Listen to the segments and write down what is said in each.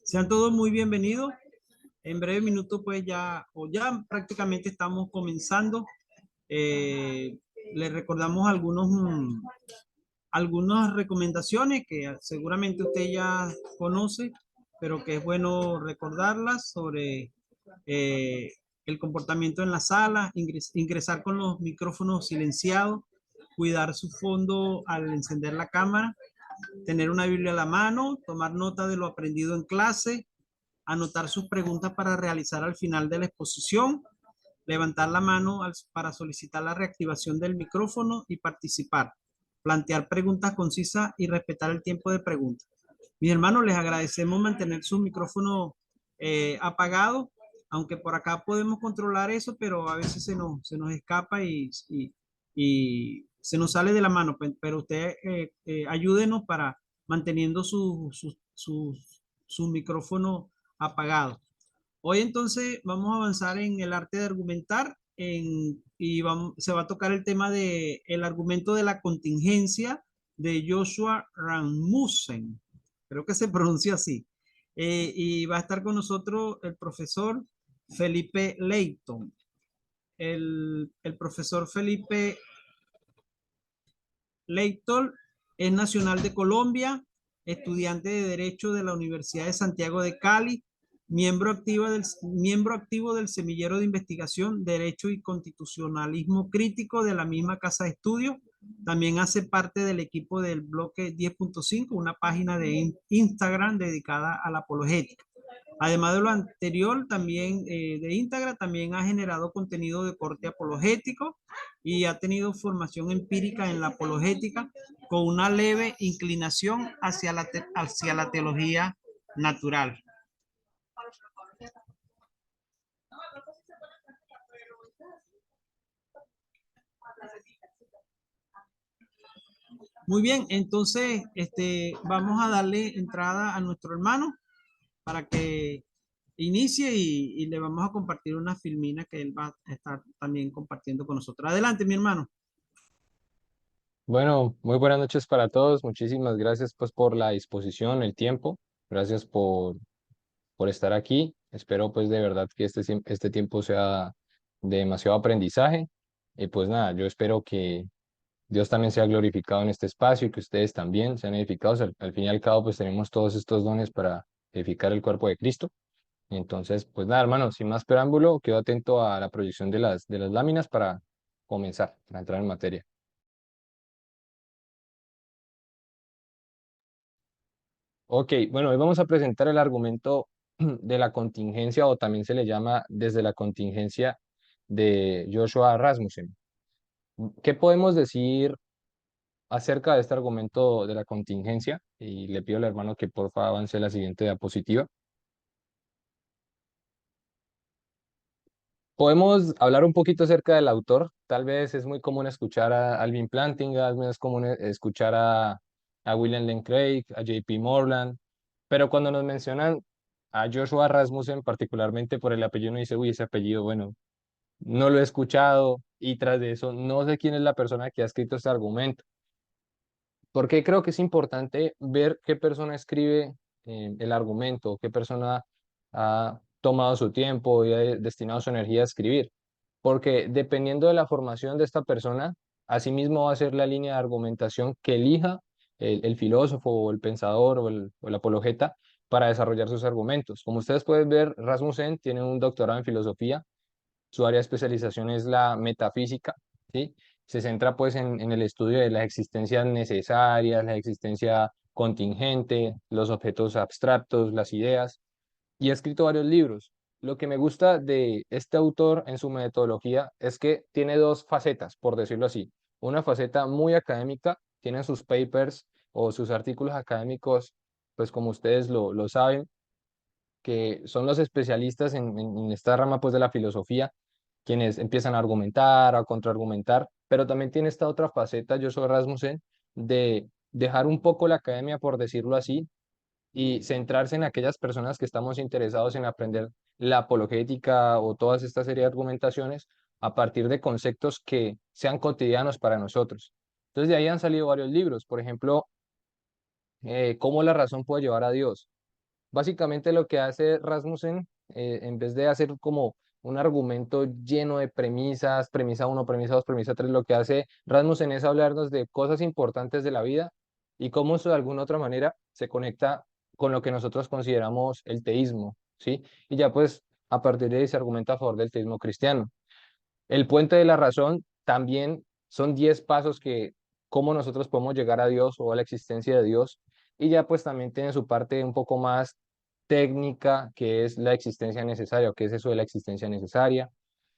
Sean todos muy bienvenidos. En breve minuto, pues ya prácticamente estamos comenzando. Les recordamos algunas recomendaciones que seguramente usted ya conoce, pero que es bueno recordarlas sobre eh, el comportamiento en la sala, ingresar con los micrófonos silenciados, cuidar su fondo al encender la cámara, tener una Biblia a la mano, tomar nota de lo aprendido en clase, anotar sus preguntas para realizar al final de la exposición, levantar la mano para solicitar la reactivación del micrófono y participar, plantear preguntas concisas y respetar el tiempo de preguntas. Mis hermanos, les agradecemos mantener su micrófono apagado, aunque por acá podemos controlar eso, pero a veces se nos escapa y se nos sale de la mano. Pero usted ayúdenos para manteniendo su micrófono apagado. Hoy entonces vamos a avanzar en el arte de argumentar se va a tocar el tema de el argumento de la contingencia de Joshua Rasmussen. Creo que se pronuncia así. Y va a estar con nosotros el profesor Felipe Leighton. El profesor Felipe Leighton es nacional de Colombia, estudiante de Derecho de la Universidad de Santiago de Cali, miembro activo del Semillero de Investigación, Derecho y Constitucionalismo Crítico de la misma Casa de Estudios. También hace parte del equipo del bloque 10.5, una página de Instagram dedicada a la apologética. Además de lo anterior, también de Instagram, también ha generado contenido de corte apologético y ha tenido formación empírica en la apologética con una leve inclinación hacia la teología natural. Muy bien, entonces vamos a darle entrada a nuestro hermano para que inicie y le vamos a compartir una filmina que él va a estar también compartiendo con nosotros. Adelante, mi hermano. Bueno, muy buenas noches para todos. Muchísimas gracias pues por la disposición, el tiempo. Gracias por estar aquí. Espero pues de verdad que este tiempo sea de demasiado aprendizaje. Y pues nada, yo espero que Dios también sea glorificado en este espacio y que ustedes también sean edificados. Al fin y al cabo pues tenemos todos estos dones para edificar el cuerpo de Cristo. Entonces pues nada, hermano, sin más preámbulo, quedo atento a la proyección de las láminas para comenzar, para entrar en materia. Ok, bueno, hoy vamos a presentar el argumento de la contingencia o también se le llama desde la contingencia de Joshua Rasmussen. ¿Qué podemos decir acerca de este argumento de la contingencia? Y le pido al hermano que por favor avance la siguiente diapositiva. Podemos hablar un poquito acerca del autor. Tal vez es muy común escuchar a Alvin Plantinga, es muy común escuchar a William Lane Craig, a JP Moreland, pero cuando nos mencionan a Joshua Rasmussen, particularmente por el apellido, uno dice, uy, ese apellido, bueno, no lo he escuchado y tras de eso no sé quién es la persona que ha escrito este argumento. Porque creo que es importante ver qué persona escribe el argumento, qué persona ha tomado su tiempo y ha destinado su energía a escribir. Porque dependiendo de la formación de esta persona, asimismo va a ser la línea de argumentación que elija el filósofo o el pensador o el apologeta para desarrollar sus argumentos. Como ustedes pueden ver, Rasmussen tiene un doctorado en filosofía, su área de especialización es la metafísica, ¿sí? Se centra pues en el estudio de las existencias necesarias, la existencia contingente, los objetos abstractos, las ideas, y ha escrito varios libros. Lo que me gusta de este autor en su metodología es que tiene dos facetas, por decirlo así. Una faceta muy académica, tiene sus papers o sus artículos académicos, pues como ustedes lo saben, que son los especialistas en esta rama pues de la filosofía, quienes empiezan a argumentar, a contraargumentar, pero también tiene esta otra faceta, yo soy Rasmussen, de dejar un poco la academia, por decirlo así, y centrarse en aquellas personas que estamos interesados en aprender la apologética o todas esta serie de argumentaciones a partir de conceptos que sean cotidianos para nosotros. Entonces de ahí han salido varios libros, por ejemplo, cómo la razón puede llevar a Dios. Básicamente lo que hace Rasmussen, en vez de hacer como un argumento lleno de premisas, premisa uno, premisa 2, premisa 3, lo que hace Rasmussen es hablarnos de cosas importantes de la vida y cómo eso de alguna otra manera se conecta con lo que nosotros consideramos el teísmo, ¿sí? Y ya pues a partir de ahí se argumenta a favor del teísmo cristiano. El puente de la razón también son 10 pasos que cómo nosotros podemos llegar a Dios o a la existencia de Dios. Y ya pues también tiene su parte un poco más técnica, que es la existencia necesaria, o qué es eso de la existencia necesaria.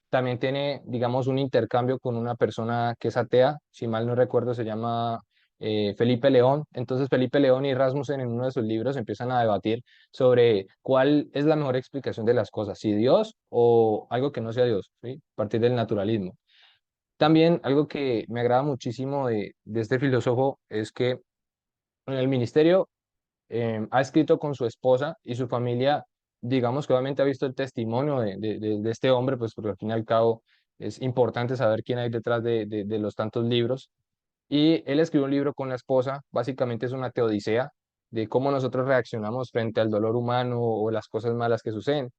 También tiene, digamos, un intercambio con una persona que es atea, si mal no recuerdo, se llama Felipe León. Entonces Felipe León y Rasmussen en uno de sus libros empiezan a debatir sobre cuál es la mejor explicación de las cosas, si Dios o algo que no sea Dios, ¿sí? A partir del naturalismo. También algo que me agrada muchísimo de este filósofo es que en el ministerio ha escrito con su esposa y su familia, digamos que obviamente ha visto el testimonio de este hombre, pues porque al fin y al cabo es importante saber quién hay detrás de los tantos libros. Y él escribió un libro con la esposa, básicamente es una teodicea de cómo nosotros reaccionamos frente al dolor humano o las cosas malas que suceden.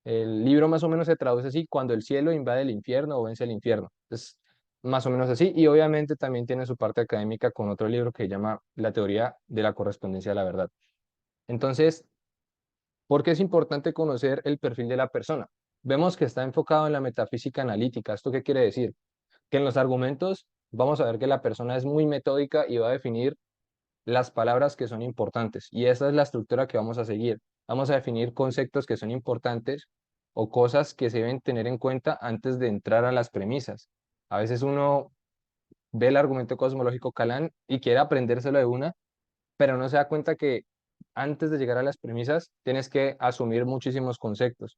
El libro más o menos se traduce así, cuando el cielo invade el infierno o vence el infierno. Es más o menos así. Y obviamente también tiene su parte académica con otro libro que se llama La teoría de la correspondencia de la verdad. Entonces, ¿por qué es importante conocer el perfil de la persona? Vemos que está enfocado en la metafísica analítica. ¿Esto qué quiere decir? Que en los argumentos vamos a ver que la persona es muy metódica y va a definir las palabras que son importantes. Y esa es la estructura que vamos a seguir. Vamos a definir conceptos que son importantes o cosas que se deben tener en cuenta antes de entrar a las premisas. A veces uno ve el argumento cosmológico Calán y quiere aprendérselo de una, pero no se da cuenta que antes de llegar a las premisas tienes que asumir muchísimos conceptos,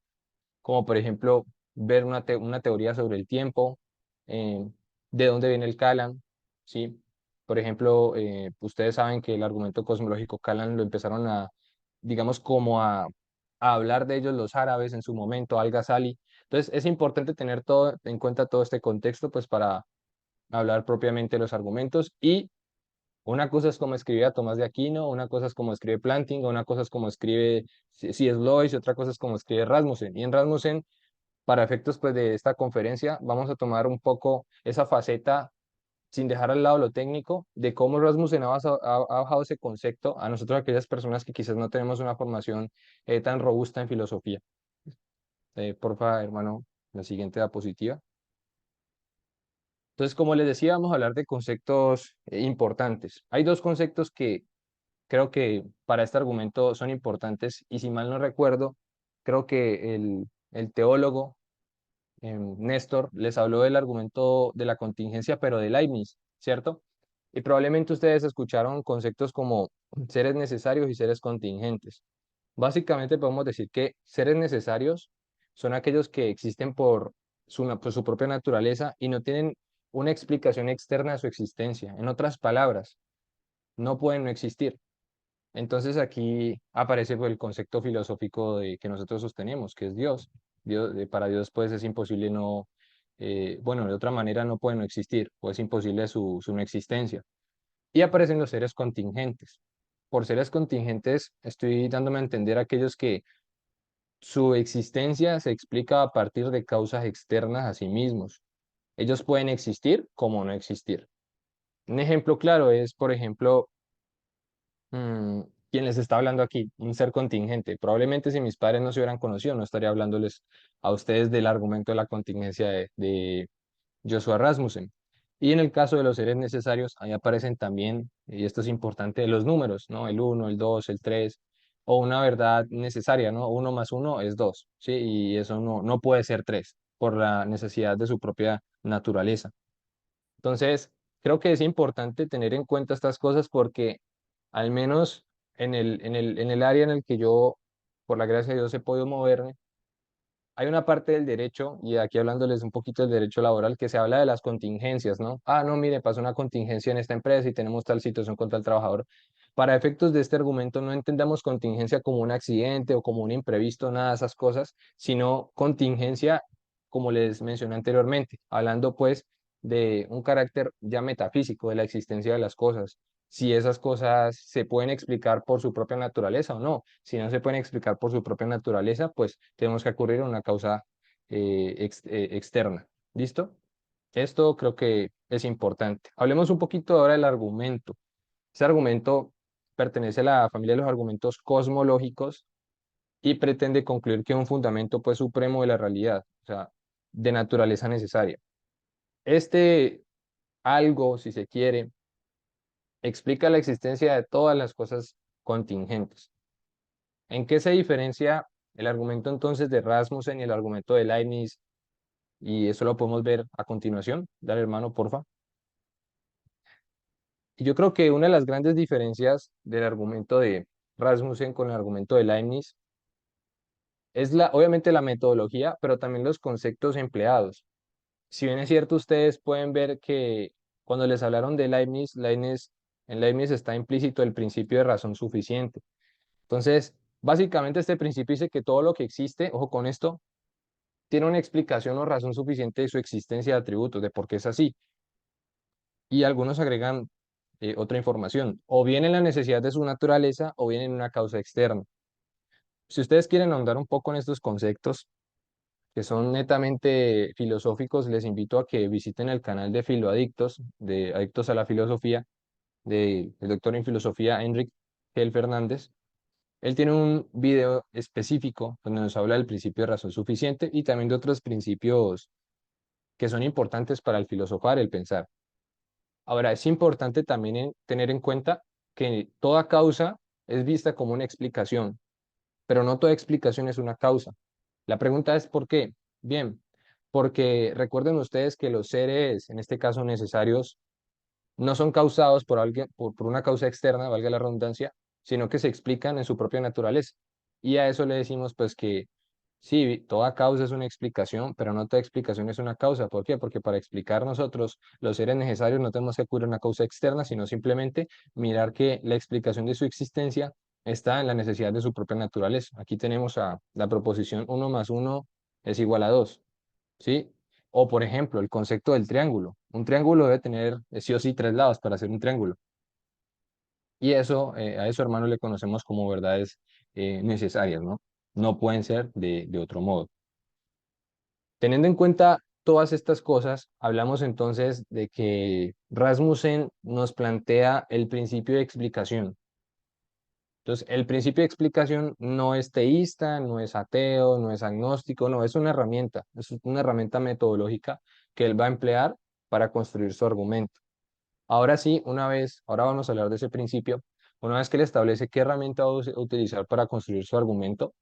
como por ejemplo ver una teoría sobre el tiempo, eh, de dónde viene el Kalam, ¿sí? Por ejemplo, ustedes saben que el argumento cosmológico Kalam lo empezaron a, digamos, como a hablar de ellos los árabes en su momento, Al-Ghazali. Entonces es importante tener todo, en cuenta todo este contexto, pues para hablar propiamente de los argumentos. Y una cosa es como escribía Tomás de Aquino, una cosa es como escribe Plantinga, una cosa es como escribe C.S. Lewis y otra cosa es como escribe Rasmussen. Y en Rasmussen, para efectos pues de esta conferencia, vamos a tomar un poco esa faceta sin dejar al lado lo técnico de cómo Rasmussen ha bajado ese concepto a nosotros, aquellas personas que quizás no tenemos una formación tan robusta en filosofía. Porfa, hermano, la siguiente diapositiva. Entonces, como les decía, vamos a hablar de conceptos importantes. Hay dos conceptos que creo que para este argumento son importantes y si mal no recuerdo, creo que el teólogo Néstor les habló del argumento de la contingencia, pero de Leibniz, ¿cierto? Y probablemente ustedes escucharon conceptos como seres necesarios y seres contingentes. Básicamente podemos decir que seres necesarios son aquellos que existen por su propia naturaleza y no tienen una explicación externa a su existencia. En otras palabras, no pueden no existir. Entonces aquí aparece pues, el concepto filosófico que nosotros sostenemos, que es Dios. Para Dios pues es imposible no, bueno, de otra manera no puede no existir, o es imposible su no existencia. Y aparecen los seres contingentes. Por seres contingentes estoy dándome a entender aquellos que su existencia se explica a partir de causas externas a sí mismos. Ellos pueden existir como no existir. Un ejemplo claro es, por ejemplo, Mm, ¿quién les está hablando aquí? Un ser contingente. Probablemente si mis padres no se hubieran conocido, no estaría hablándoles a ustedes del argumento de la contingencia de Joshua Rasmussen. Y en el caso de los seres necesarios, ahí aparecen también, y esto es importante, los números, ¿no? El uno, el 2, el 3 o una verdad necesaria, ¿no? Uno más uno es 2, ¿sí? Y eso no puede ser 3 por la necesidad de su propia naturaleza. Entonces, creo que es importante tener en cuenta estas cosas porque al menos en el área en el que yo, por la gracia de Dios, he podido moverme, hay una parte del derecho, y aquí hablándoles un poquito del derecho laboral, que se habla de las contingencias, ¿no? Ah, no, mire, pasó una contingencia en esta empresa y tenemos tal situación con tal trabajador. Para efectos de este argumento, no entendamos contingencia como un accidente o como un imprevisto, nada de esas cosas, sino contingencia, como les mencioné anteriormente, hablando pues de un carácter ya metafísico de la existencia de las cosas. si esas cosas se pueden explicar por su propia naturaleza o no. Si no se pueden explicar por su propia naturaleza, pues tenemos que acudir a una causa externa. ¿Listo? Esto creo que es importante. Hablemos un poquito ahora del argumento. Ese argumento pertenece a la familia de los argumentos cosmológicos y pretende concluir que un fundamento pues supremo de la realidad, o sea, de naturaleza necesaria. Este algo, si se quiere, explica la existencia de todas las cosas contingentes. ¿En qué se diferencia el argumento entonces de Rasmussen y el argumento de Leibniz? Y eso lo podemos ver a continuación. Dale, hermano, porfa. Y yo creo que una de las grandes diferencias del argumento de Rasmussen con el argumento de Leibniz es obviamente la metodología, pero también los conceptos empleados. Si bien es cierto, ustedes pueden ver que cuando les hablaron de Leibniz, en Leibniz está implícito el principio de razón suficiente. Entonces, básicamente este principio dice que todo lo que existe, ojo con esto, tiene una explicación o razón suficiente de su existencia de atributos, de por qué es así. Y algunos agregan otra información, o bien en la necesidad de su naturaleza, o bien en una causa externa. Si ustedes quieren ahondar un poco en estos conceptos, que son netamente filosóficos, les invito a que visiten el canal de Filoadictos, de Adictos a la Filosofía, del doctor en filosofía Enric Gel Fernández. Él tiene un video específico donde nos habla del principio de razón suficiente y también de otros principios que son importantes para el filosofar, el pensar. Ahora, es importante también tener en cuenta que toda causa es vista como una explicación, pero no toda explicación es una causa. La pregunta es ¿por qué? Bien, porque recuerden ustedes que los seres, en este caso necesarios, no son causados por alguien, por una causa externa, valga la redundancia, sino que se explican en su propia naturaleza. Y a eso le decimos pues que sí, toda causa es una explicación, pero no toda explicación es una causa. ¿Por qué? Porque para explicar nosotros los seres necesarios no tenemos que acudir a una causa externa, sino simplemente mirar que la explicación de su existencia está en la necesidad de su propia naturaleza. Aquí tenemos a la proposición uno más uno es igual a 2, ¿sí? O por ejemplo, el concepto del triángulo. Un triángulo debe tener sí o sí tres lados para hacer un triángulo. Y eso, a eso, hermano, le conocemos como verdades necesarias, ¿no? No pueden ser de otro modo. Teniendo en cuenta todas estas cosas, hablamos entonces de que Rasmussen nos plantea el principio de explicación. Entonces, el principio de explicación no es teísta, no es ateo, no es agnóstico, no, es una herramienta metodológica que él va a emplear para construir su argumento. Ahora sí, ahora vamos a hablar de ese principio. Una vez que él establece qué herramienta va a utilizar para construir su argumento,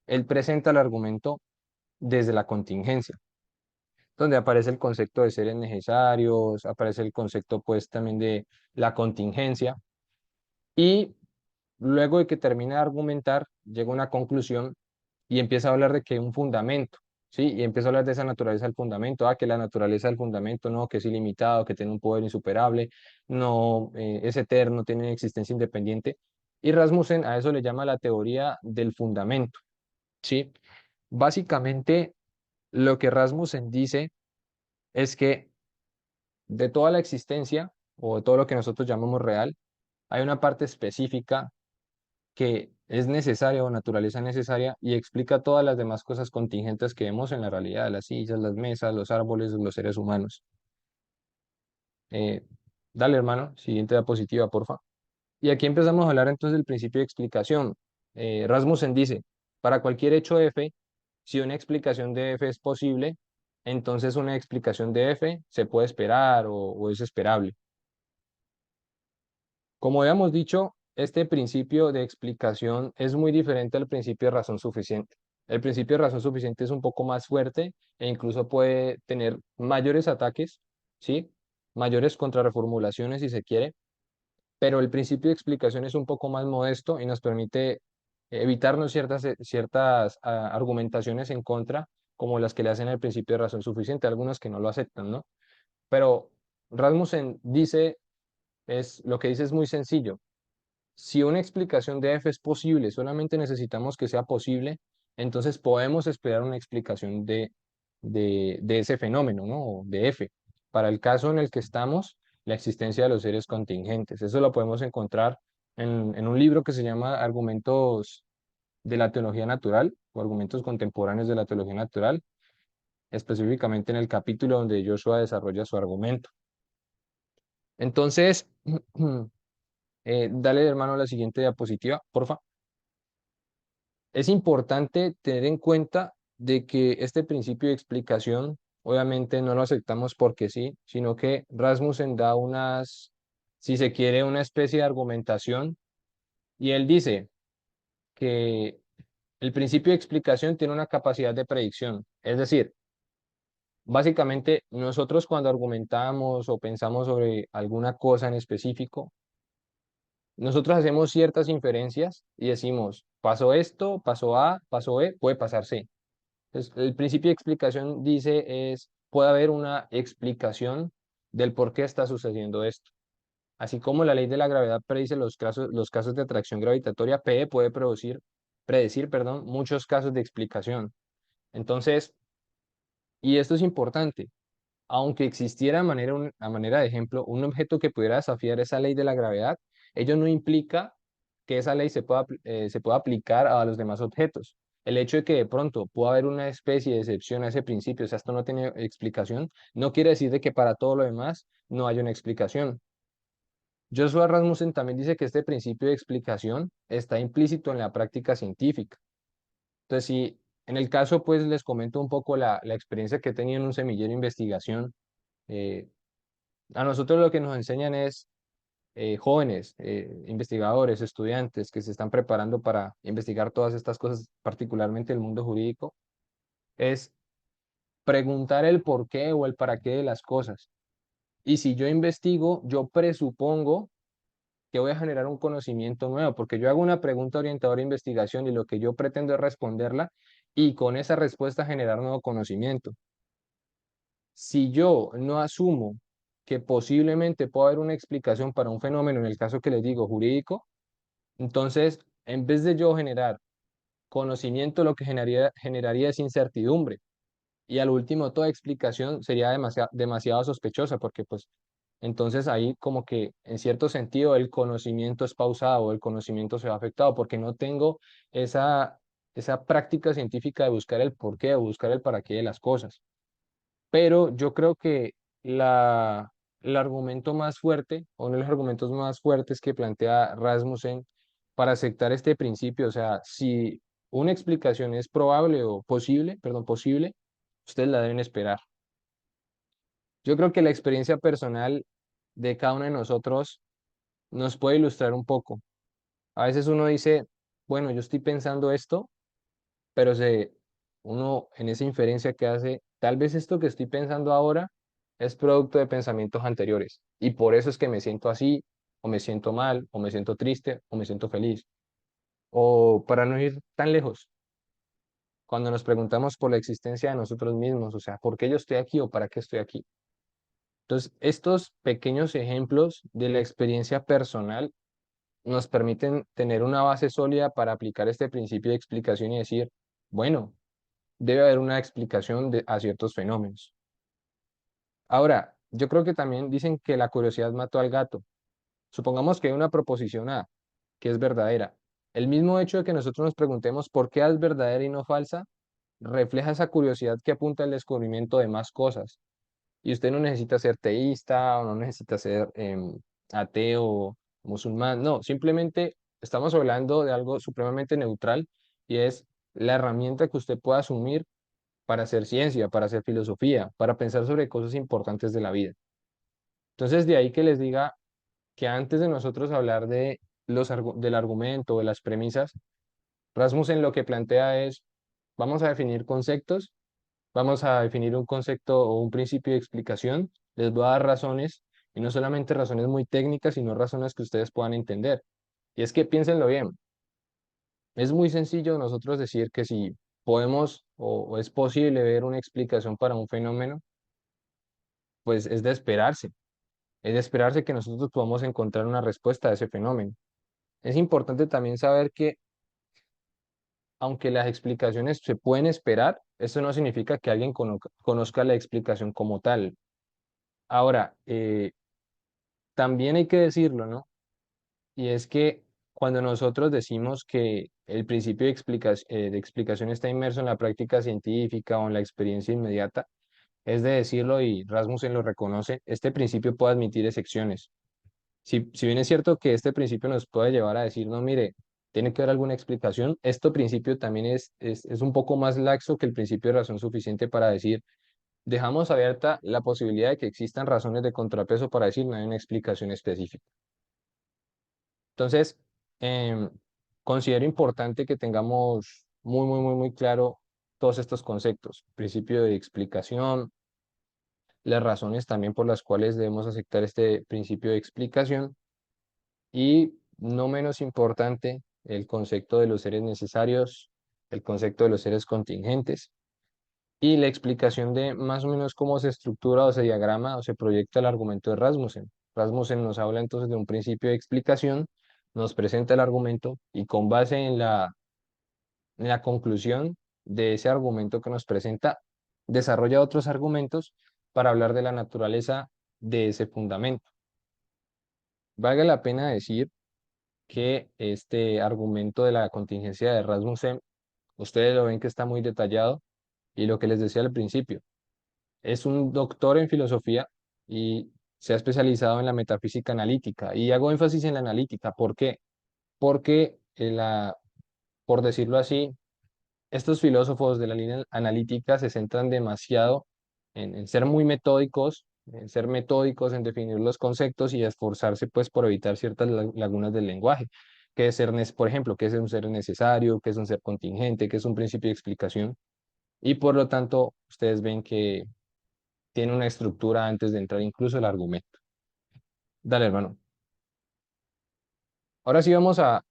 él presenta el argumento desde la contingencia, donde aparece el concepto de seres necesarios, aparece el concepto pues también de la contingencia, y luego de que termina de argumentar, llega a una conclusión y empieza a hablar de que un fundamento, ¿sí? Y empieza a hablar de esa naturaleza del fundamento, que la naturaleza del fundamento no, que es ilimitado, que tiene un poder insuperable, no, es eterno, tiene existencia independiente, y Rasmussen a eso le llama la teoría del fundamento, ¿sí? Básicamente, lo que Rasmussen dice es que de toda la existencia o de todo lo que nosotros llamamos real, hay una parte específica que es necesaria o naturaleza necesaria y explica todas las demás cosas contingentes que vemos en la realidad, las sillas, las mesas, los árboles, los seres humanos. Eh, Dale, hermano, siguiente diapositiva, porfa. Y aquí empezamos a hablar entonces del principio de explicación. Rasmussen dice, para cualquier hecho f, si una explicación de f es posible, entonces una explicación de f se puede esperar o es esperable. Como habíamos dicho, este principio de explicación es muy diferente al principio de razón suficiente. El principio de razón suficiente es un poco más fuerte e incluso puede tener mayores ataques, ¿sí? Mayores contrarreformulaciones si se quiere, pero el principio de explicación es un poco más modesto y nos permite evitarnos ciertas argumentaciones en contra, como las que le hacen al principio de razón suficiente, algunos que no lo aceptan, ¿no? Pero Rasmussen dice, lo que dice es muy sencillo. Si una explicación de f es posible, solamente necesitamos que sea posible, entonces podemos esperar una explicación de ese fenómeno, ¿no? De f. Para el caso en el que estamos, la existencia de los seres contingentes. Eso lo podemos encontrar en un libro que se llama Argumentos de la Teología Natural o Argumentos Contemporáneos de la Teología Natural, específicamente en el capítulo donde Joshua desarrolla su argumento. Entonces, dale, hermano, la siguiente diapositiva, porfa. Es importante tener en cuenta de que este principio de explicación, obviamente no lo aceptamos porque sí, sino que Rasmussen da unas, si se quiere, una especie de argumentación, y él dice que el principio de explicación tiene una capacidad de predicción. Es decir, básicamente nosotros cuando argumentamos o pensamos sobre alguna cosa en específico, nosotros hacemos ciertas inferencias y decimos, pasó esto, pasó A, pasó B, puede pasar C. Entonces, el principio de explicación dice es, puede haber una explicación del por qué está sucediendo esto. Así como la ley de la gravedad predice los casos de atracción gravitatoria, P puede predecir, perdón, muchos casos de explicación. Entonces, y esto es importante, aunque existiera a manera de ejemplo un objeto que pudiera desafiar esa ley de la gravedad, ello no implica que esa ley se pueda aplicar a los demás objetos. El hecho de que de pronto pueda haber una especie de excepción a ese principio, o sea, esto no tiene explicación, no quiere decir de que para todo lo demás no haya una explicación. Joshua Rasmussen también dice que este principio de explicación está implícito en la práctica científica. Entonces, si en el caso, pues les comento un poco la experiencia que he tenido en un semillero de investigación. eh, a nosotros lo que nos enseñan es jóvenes, investigadores, estudiantes que se están preparando para investigar todas estas cosas, particularmente el mundo jurídico, es preguntar el por qué o el para qué de las cosas. Y si yo investigo, yo presupongo que voy a generar un conocimiento nuevo, porque yo hago una pregunta orientadora de investigación y lo que yo pretendo es responderla y con esa respuesta generar nuevo conocimiento. Si yo no asumo que posiblemente pueda haber una explicación para un fenómeno, en el caso que les digo jurídico, entonces en vez de yo generar conocimiento, lo que generaría es incertidumbre. Y al último, toda explicación sería demasiado sospechosa, porque pues entonces ahí como que en cierto sentido el conocimiento es pausado, el conocimiento se va afectado, porque no tengo esa, esa práctica científica de buscar el porqué, de buscar el para qué de las cosas. Pero yo creo que el argumento más fuerte, o uno de los argumentos más fuertes que plantea Rasmussen para aceptar este principio, o sea, si una explicación es probable o posible, perdón, posible, ustedes la deben esperar. Yo creo que la experiencia personal de cada uno de nosotros nos puede ilustrar un poco. A veces uno dice, bueno, yo estoy pensando esto, pero uno en esa inferencia que hace, tal vez esto que estoy pensando ahora es producto de pensamientos anteriores y por eso es que me siento así, o me siento mal, o me siento triste, o me siento feliz. O para no ir tan lejos, cuando nos preguntamos por la existencia de nosotros mismos, o sea, ¿por qué yo estoy aquí o para qué estoy aquí? Entonces, estos pequeños ejemplos de la experiencia personal nos permiten tener una base sólida para aplicar este principio de explicación y decir, bueno, debe haber una explicación a ciertos fenómenos. Ahora, yo creo que también dicen que la curiosidad mató al gato. Supongamos que hay una proposición A, que es verdadera. El mismo hecho de que nosotros nos preguntemos por qué A es verdadera y no falsa, refleja esa curiosidad que apunta al descubrimiento de más cosas. Y usted no necesita ser teísta o no necesita ser ateo, musulmán, no, simplemente estamos hablando de algo supremamente neutral y es la herramienta que usted puede asumir para hacer ciencia, para hacer filosofía, para pensar sobre cosas importantes de la vida. Entonces, de ahí que les diga que antes de nosotros hablar de del argumento, de las premisas, Rasmussen lo que plantea es, vamos a definir conceptos, vamos a definir un concepto o un principio de explicación, les voy a dar razones, y no solamente razones muy técnicas, sino razones que ustedes puedan entender. Y es que piénsenlo bien, es muy sencillo nosotros decir que si podemos o es posible ver una explicación para un fenómeno, pues es de esperarse que nosotros podamos encontrar una respuesta a ese fenómeno. Es importante también saber que aunque las explicaciones se pueden esperar, eso no significa que alguien conozca la explicación como tal. Ahora, también hay que decirlo, ¿no? Y es que cuando nosotros decimos que el principio de explicación está inmerso en la práctica científica o en la experiencia inmediata, es de decirlo y Rasmussen lo reconoce, este principio puede admitir excepciones. Si bien es cierto que este principio nos puede llevar a decir, no, mire, tiene que haber alguna explicación, este principio también es un poco más laxo que el principio de razón suficiente para decir, dejamos abierta la posibilidad de que existan razones de contrapeso para decir no hay una explicación específica. Entonces, considero importante que tengamos muy claro todos estos conceptos, principio de explicación, las razones también por las cuales debemos aceptar este principio de explicación y, no menos importante, el concepto de los seres necesarios, el concepto de los seres contingentes y la explicación de más o menos cómo se estructura o se diagrama o se proyecta el argumento de Rasmussen. Rasmussen nos habla entonces de un principio de explicación, nos presenta el argumento y con base en la conclusión de ese argumento que nos presenta, desarrolla otros argumentos para hablar de la naturaleza de ese fundamento. Valga la pena decir que este argumento de la contingencia de Rasmussen, ustedes lo ven que está muy detallado y lo que les decía al principio, es un doctor en filosofía y se ha especializado en la metafísica analítica. Y hago énfasis en la analítica. ¿Por qué? Porque, por decirlo así, estos filósofos de la línea analítica se centran demasiado en ser muy metódicos, en ser metódicos, en definir los conceptos y esforzarse pues por evitar ciertas lagunas del lenguaje, que es ser, por ejemplo, qué es un ser necesario, qué es un ser contingente, qué es un principio de explicación. Y por lo tanto, ustedes ven que tiene una estructura antes de entrar incluso el argumento. Dale, hermano. Ahora sí vamos a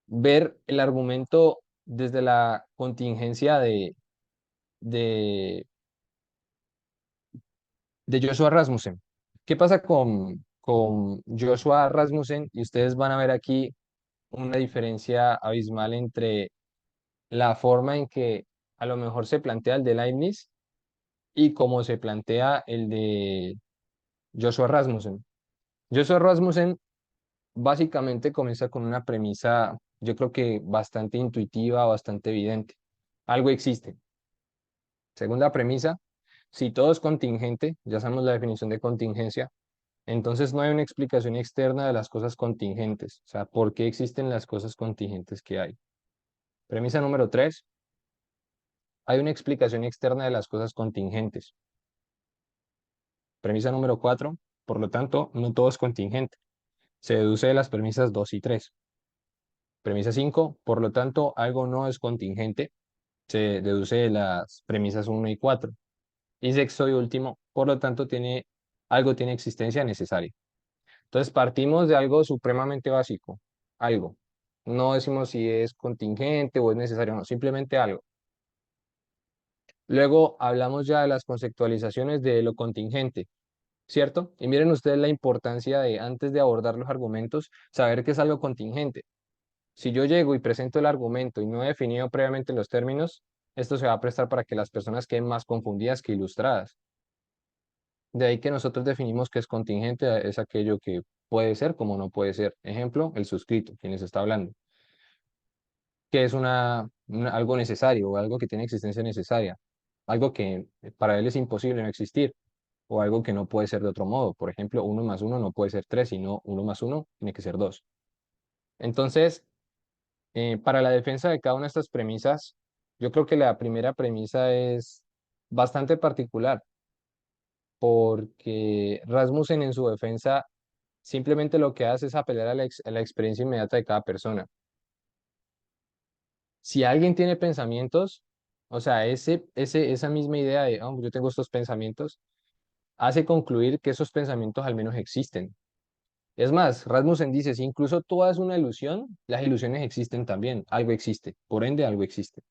ver el argumento desde la contingencia de, de Joshua Rasmussen. ¿Qué pasa con Joshua Rasmussen? Y ustedes van a ver aquí una diferencia abismal entre la forma en que a lo mejor se plantea el de Leibniz y cómo se plantea el de Joshua Rasmussen. Joshua Rasmussen básicamente comienza con una premisa, yo creo que bastante intuitiva, bastante evidente. Algo existe. Segunda premisa, si todo es contingente, ya sabemos la definición de contingencia, entonces no hay una explicación externa de las cosas contingentes. O sea, ¿por qué existen las cosas contingentes que hay? Premisa número 3, hay una explicación externa de las cosas contingentes. Premisa número 4, por lo tanto, no todo es contingente. Se deduce de las premisas 2 y 3. Premisa 5, por lo tanto, algo no es contingente. Se deduce de las premisas 1 y 4. Y sexto y último, por lo tanto, algo tiene existencia necesaria. Entonces, partimos de algo supremamente básico, algo. No decimos si es contingente o es necesario, no, simplemente algo. Luego hablamos ya de las conceptualizaciones de lo contingente, ¿cierto? Y miren ustedes la importancia de, antes de abordar los argumentos, saber qué es algo contingente. Si yo llego y presento el argumento y no he definido previamente los términos, esto se va a prestar para que las personas queden más confundidas que ilustradas. De ahí que nosotros definimos que es contingente, es aquello que puede ser como no puede ser. Ejemplo, el suscrito, quien les está hablando, que es algo necesario o algo que tiene existencia necesaria, algo que para él es imposible no existir o algo que no puede ser de otro modo. Por ejemplo, uno más uno no puede ser 3, sino uno más uno tiene que ser 2. Entonces, para la defensa de cada una de estas premisas, yo creo que la primera premisa es bastante particular porque Rasmussen en su defensa simplemente lo que hace es apelar a la experiencia inmediata de cada persona. Si alguien tiene pensamientos, o sea, esa misma idea de, "Oh, yo tengo estos pensamientos", hace concluir que esos pensamientos al menos existen. Es más, Rasmussen dice, si incluso todo es una ilusión, las ilusiones existen también, algo existe, por ende algo existe.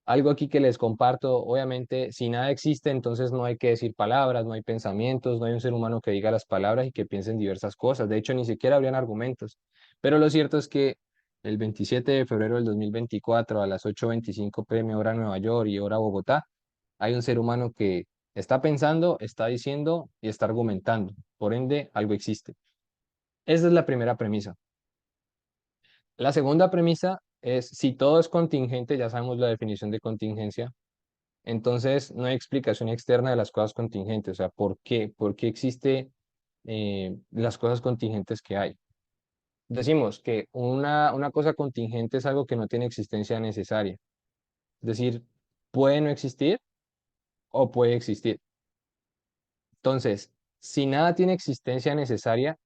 Algo aquí que les comparto, obviamente, si nada existe, entonces no hay que decir palabras, no hay pensamientos, no hay un ser humano que diga las palabras y que piense en diversas cosas. De hecho, ni siquiera habrían argumentos. Pero lo cierto es que el 27 de febrero del 2024 a las 8:25 p.m. hora Nueva York y hora Bogotá, hay un ser humano que Está pensando, está diciendo y está argumentando. Por ende, algo existe. Esa es la primera premisa. La segunda premisa es, si todo es contingente, ya sabemos la definición de contingencia, entonces no hay explicación externa de las cosas contingentes. O sea, ¿por qué? ¿Por qué existe las cosas contingentes que hay? Decimos que una cosa contingente es algo que no tiene existencia necesaria. Es decir, puede no existir o puede existir. Entonces, si nada tiene existencia necesaria,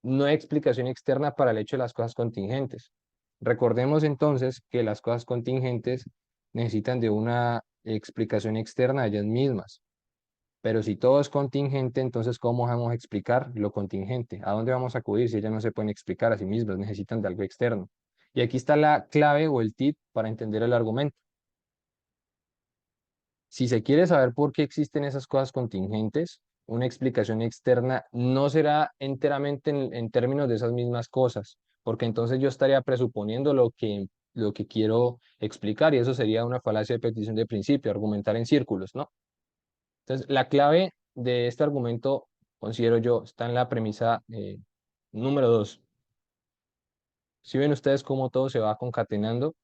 no hay explicación externa para el hecho de las cosas contingentes. Recordemos entonces que las cosas contingentes necesitan de una explicación externa a ellas mismas. Pero si todo es contingente, entonces ¿cómo vamos a explicar lo contingente? ¿A dónde vamos a acudir si ellas no se pueden explicar a sí mismas? Necesitan de algo externo. Y aquí está la clave o el tip para entender el argumento. Si se quiere saber por qué existen esas cosas contingentes, una explicación externa no será enteramente en términos de esas mismas cosas, porque entonces yo estaría presuponiendo lo que quiero explicar y eso sería una falacia de petición de principio, argumentar en círculos, ¿no? Entonces, la clave de este argumento, considero yo, está en la premisa número 2. Si ven ustedes cómo todo se va concatenando,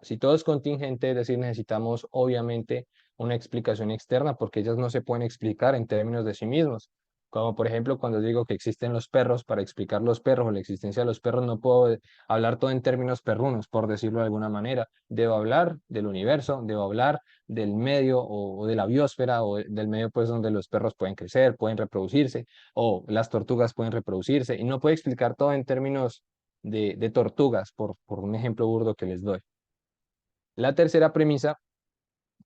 si todo es contingente, es decir, necesitamos obviamente una explicación externa porque ellas no se pueden explicar en términos de sí mismos. Como por ejemplo, cuando digo que existen los perros, para explicar los perros o la existencia de los perros, no puedo hablar todo en términos perrunos, por decirlo de alguna manera. Debo hablar del universo, debo hablar del medio o de la biosfera o del medio pues donde los perros pueden crecer, pueden reproducirse o las tortugas pueden reproducirse y no puedo explicar todo en términos de tortugas, por un ejemplo burdo que les doy. La tercera premisa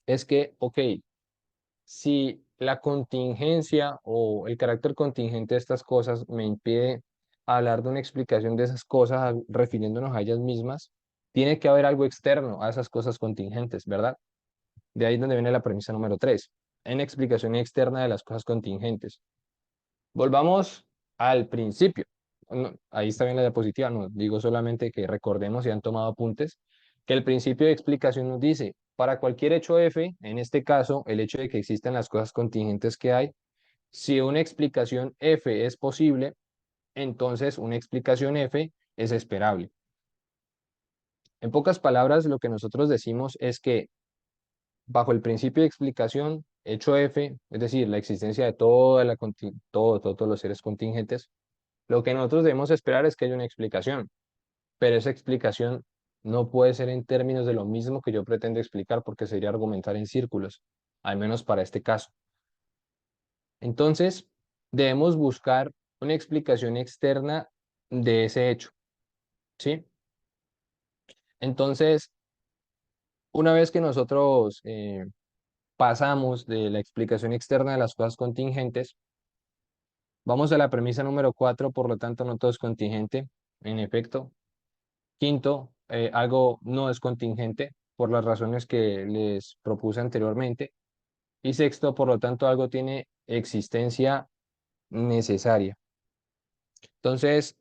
es que, ok, si la contingencia o el carácter contingente de estas cosas me impide hablar de una explicación de esas cosas refiriéndonos a ellas mismas, tiene que haber algo externo a esas cosas contingentes, ¿verdad? De ahí es donde viene la premisa número 3, en explicación externa de las cosas contingentes. Volvamos al principio. Ahí está bien la diapositiva, no digo solamente que recordemos y han tomado apuntes, que el principio de explicación nos dice, para cualquier hecho f, en este caso, el hecho de que existan las cosas contingentes que hay, si una explicación f es posible, entonces una explicación f es esperable. En pocas palabras, lo que nosotros decimos es que bajo el principio de explicación, hecho f, es decir, la existencia de todos los seres contingentes, lo que nosotros debemos esperar es que haya una explicación, pero esa explicación no puede ser en términos de lo mismo que yo pretendo explicar porque sería argumentar en círculos, al menos para este caso. Entonces, debemos buscar una explicación externa de ese hecho, ¿sí? Entonces, una vez que nosotros pasamos de la explicación externa de las cosas contingentes, vamos a la premisa número 4, por lo tanto, no todo es contingente, en efecto. Quinto, algo no es contingente por las razones que les propuse anteriormente. Y sexto, por lo tanto, algo tiene existencia necesaria. Entonces,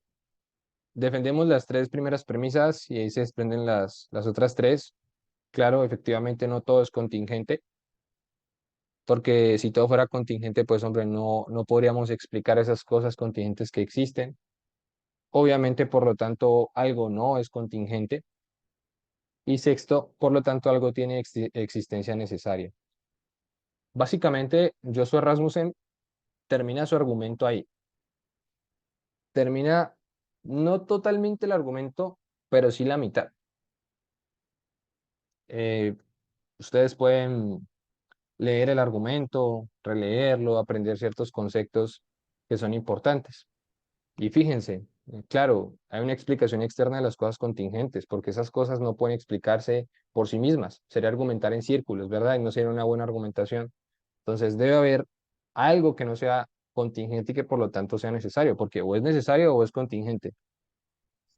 defendemos las tres primeras premisas y ahí se desprenden las otras tres. Claro, efectivamente no todo es contingente, porque si todo fuera contingente, pues hombre, no podríamos explicar esas cosas contingentes que existen. Obviamente, por lo tanto, algo no es contingente. Y sexto, por lo tanto, algo tiene existencia necesaria. Básicamente, Joshua Rasmussen termina su argumento ahí. Termina no totalmente el argumento, pero sí la mitad. Eh, Ustedes pueden leer el argumento, releerlo, aprender ciertos conceptos que son importantes. Y fíjense, claro, hay una explicación externa de las cosas contingentes, porque esas cosas no pueden explicarse por sí mismas. Sería argumentar en círculos, ¿verdad? Y no sería una buena argumentación. Entonces debe haber algo que no sea contingente y que por lo tanto sea necesario, porque o es necesario o es contingente.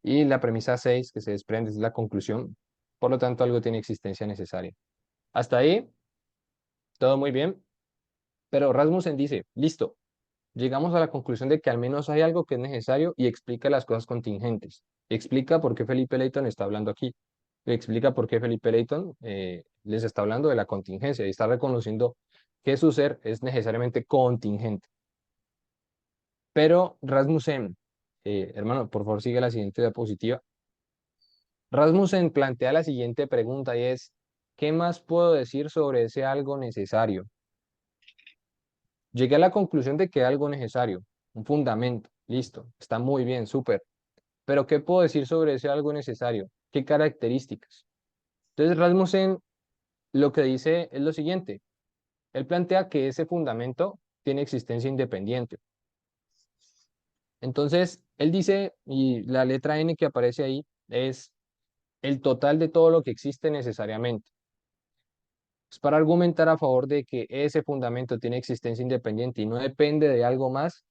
Y la premisa 6 que se desprende es la conclusión, por lo tanto algo tiene existencia necesaria. Hasta ahí, todo muy bien, pero Rasmussen dice, listo, llegamos a la conclusión de que al menos hay algo que es necesario y explica las cosas contingentes. Explica por qué Felipe Leighton está hablando aquí. Explica por qué Felipe Leighton les está hablando de la contingencia y está reconociendo que su ser es necesariamente contingente. Pero Rasmussen, hermano, por favor sigue la siguiente diapositiva. Rasmussen plantea la siguiente pregunta y es, ¿qué más puedo decir sobre ese algo necesario? Llegué a la conclusión de que algo necesario, un fundamento, listo, está muy bien, súper. Pero ¿qué puedo decir sobre ese algo necesario? ¿Qué características? Entonces Rasmussen lo que dice es lo siguiente. Él plantea que ese fundamento tiene existencia independiente. Entonces, él dice, y la letra N que aparece ahí es el total de todo lo que existe necesariamente. Es para argumentar a favor de que ese fundamento tiene existencia independiente y no depende de algo más,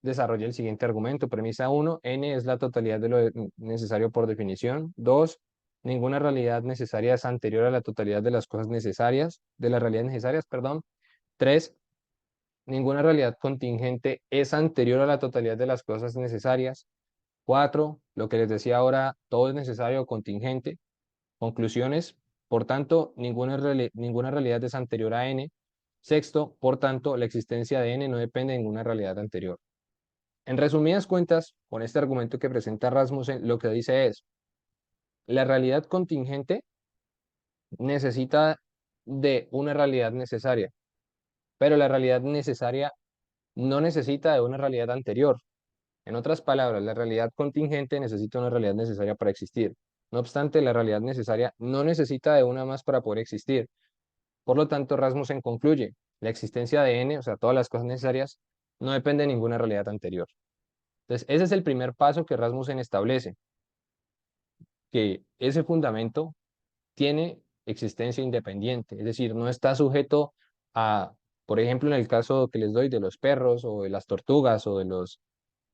desarrolla el siguiente argumento. Premisa uno, N es la totalidad de lo necesario por definición. 2, ninguna realidad necesaria es anterior a la totalidad de las cosas necesarias, de las realidades necesarias, perdón. 3, ninguna realidad contingente es anterior a la totalidad de las cosas necesarias. 4, lo que les decía ahora, todo es necesario o contingente. Conclusiones, por tanto, ninguna realidad es anterior a n. Sexto, por tanto, la existencia de n no depende de ninguna realidad anterior. En resumidas cuentas, con este argumento que presenta Rasmussen, lo que dice es, la realidad contingente necesita de una realidad necesaria, pero la realidad necesaria no necesita de una realidad anterior. En otras palabras, la realidad contingente necesita una realidad necesaria para existir. No obstante, la realidad necesaria no necesita de una más para poder existir. Por lo tanto, Rasmussen concluye, la existencia de n, o sea, todas las cosas necesarias, no depende de ninguna realidad anterior. Entonces, ese es el primer paso que Rasmussen establece, que ese fundamento tiene existencia independiente, es decir, no está sujeto a, por ejemplo, en el caso que les doy de los perros o de las tortugas o de los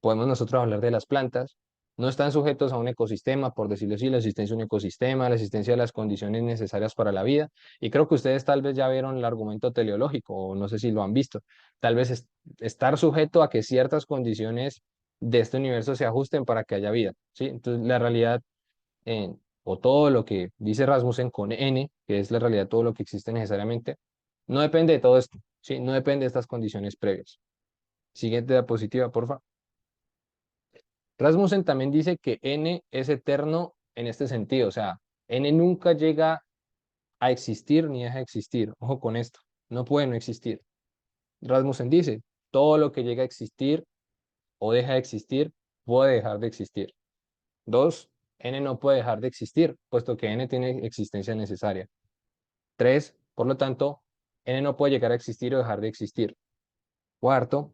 podemos nosotros hablar de las plantas, no están sujetos a un ecosistema, por decirlo así, la existencia de un ecosistema, la existencia de las condiciones necesarias para la vida. Y creo que ustedes tal vez ya vieron el argumento teleológico, o no sé si lo han visto. Tal vez estar sujeto a que ciertas condiciones de este universo se ajusten para que haya vida, ¿sí? Entonces, la realidad, o todo lo que dice Rasmussen con N, que es la realidad, todo lo que existe necesariamente, no depende de todo esto, ¿sí? No depende de estas condiciones previas. Siguiente diapositiva, por favor. Rasmussen también dice que n es eterno en este sentido, o sea, n nunca llega a existir ni deja de existir. Ojo con esto, no puede no existir. Rasmussen dice, todo lo que llega a existir o deja de existir puede dejar de existir. 2, n no puede dejar de existir, puesto que n tiene existencia necesaria. 3, por lo tanto, n no puede llegar a existir o dejar de existir. Cuarto,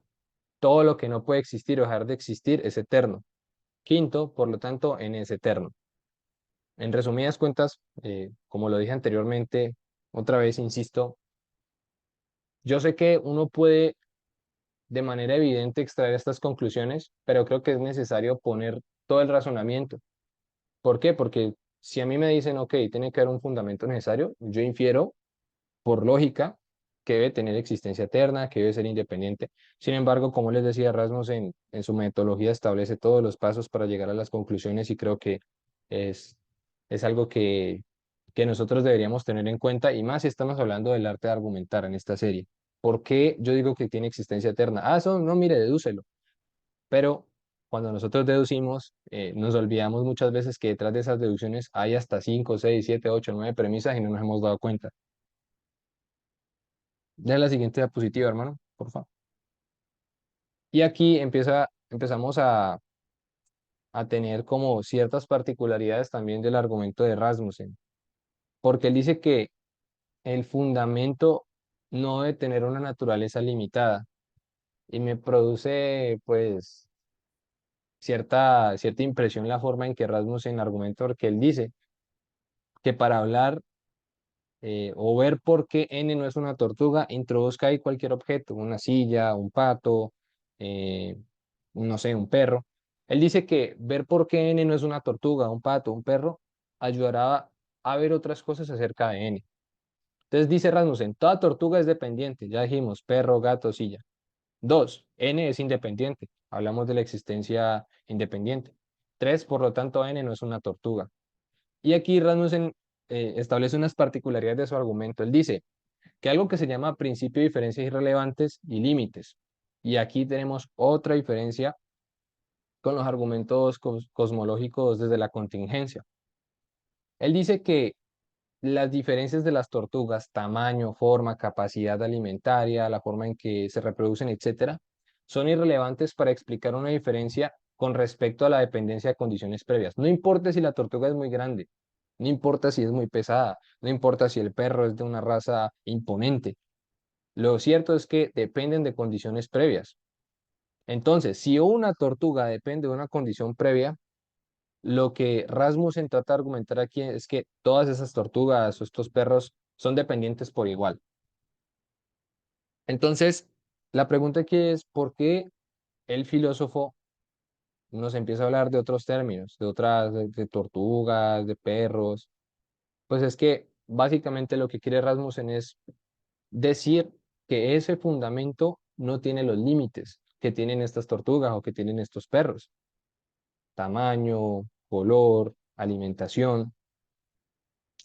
todo lo que no puede existir o dejar de existir es eterno. Quinto, por lo tanto, n es eterno. En resumidas cuentas, como lo dije anteriormente, otra vez insisto, yo sé que uno puede de manera evidente extraer estas conclusiones, pero creo que es necesario poner todo el razonamiento. ¿Por qué? Porque si a mí me dicen, ok, tiene que haber un fundamento necesario, yo infiero, por lógica, que debe tener existencia eterna, que debe ser independiente. Sin embargo, como les decía, Erasmus en su metodología establece todos los pasos para llegar a las conclusiones y creo que es, es algo que nosotros deberíamos tener en cuenta y más si estamos hablando del arte de argumentar en esta serie. ¿Por qué yo digo que tiene existencia eterna? Ah, eso no, mire, dedúcelo. Pero cuando nosotros deducimos, nos olvidamos muchas veces que detrás de esas deducciones hay hasta 5 6 7 8 9 premisas y no nos hemos dado cuenta. Ya la siguiente diapositiva, hermano, por favor. Y aquí empezamos a tener como ciertas particularidades también del argumento de Rasmussen, porque él dice que el fundamento no debe tener una naturaleza limitada y me produce pues cierta impresión la forma en que Rasmussen argumenta, porque él dice que para hablar o ver por qué n no es una tortuga, introduzca ahí cualquier objeto, una silla, un pato, eh, no sé, un perro. Él dice que ver por qué n no es una tortuga, un pato, un perro, ayudará a ver otras cosas acerca de n. Entonces dice Rasmussen, toda tortuga es dependiente, ya dijimos, perro, gato, silla. 2, n es independiente, hablamos de la existencia independiente. 3, por lo tanto, n no es una tortuga. Y aquí Rasmussen establece unas particularidades de su argumento. Él dice que algo que se llama principio de diferencias irrelevantes y límites. Y aquí tenemos otra diferencia con los argumentos cosmológicos desde la contingencia. Él dice que las diferencias de las tortugas, tamaño, forma, capacidad alimentaria, la forma en que se reproducen, etcétera, son irrelevantes para explicar una diferencia con respecto a la dependencia de condiciones previas. No importa si la tortuga es muy grande, no importa si es muy pesada, no importa si el perro es de una raza imponente. Lo cierto es que dependen de condiciones previas. Entonces, si una tortuga depende de una condición previa, lo que Rasmussen trata de argumentar aquí es que todas esas tortugas o estos perros son dependientes por igual. Entonces, la pregunta aquí es, ¿por qué el filósofo nos empieza a hablar de otros términos, de otras, de tortugas, de perros? Pues es que básicamente lo que quiere Rasmussen es decir que ese fundamento no tiene los límites que tienen estas tortugas o que tienen estos perros. Tamaño, color, alimentación.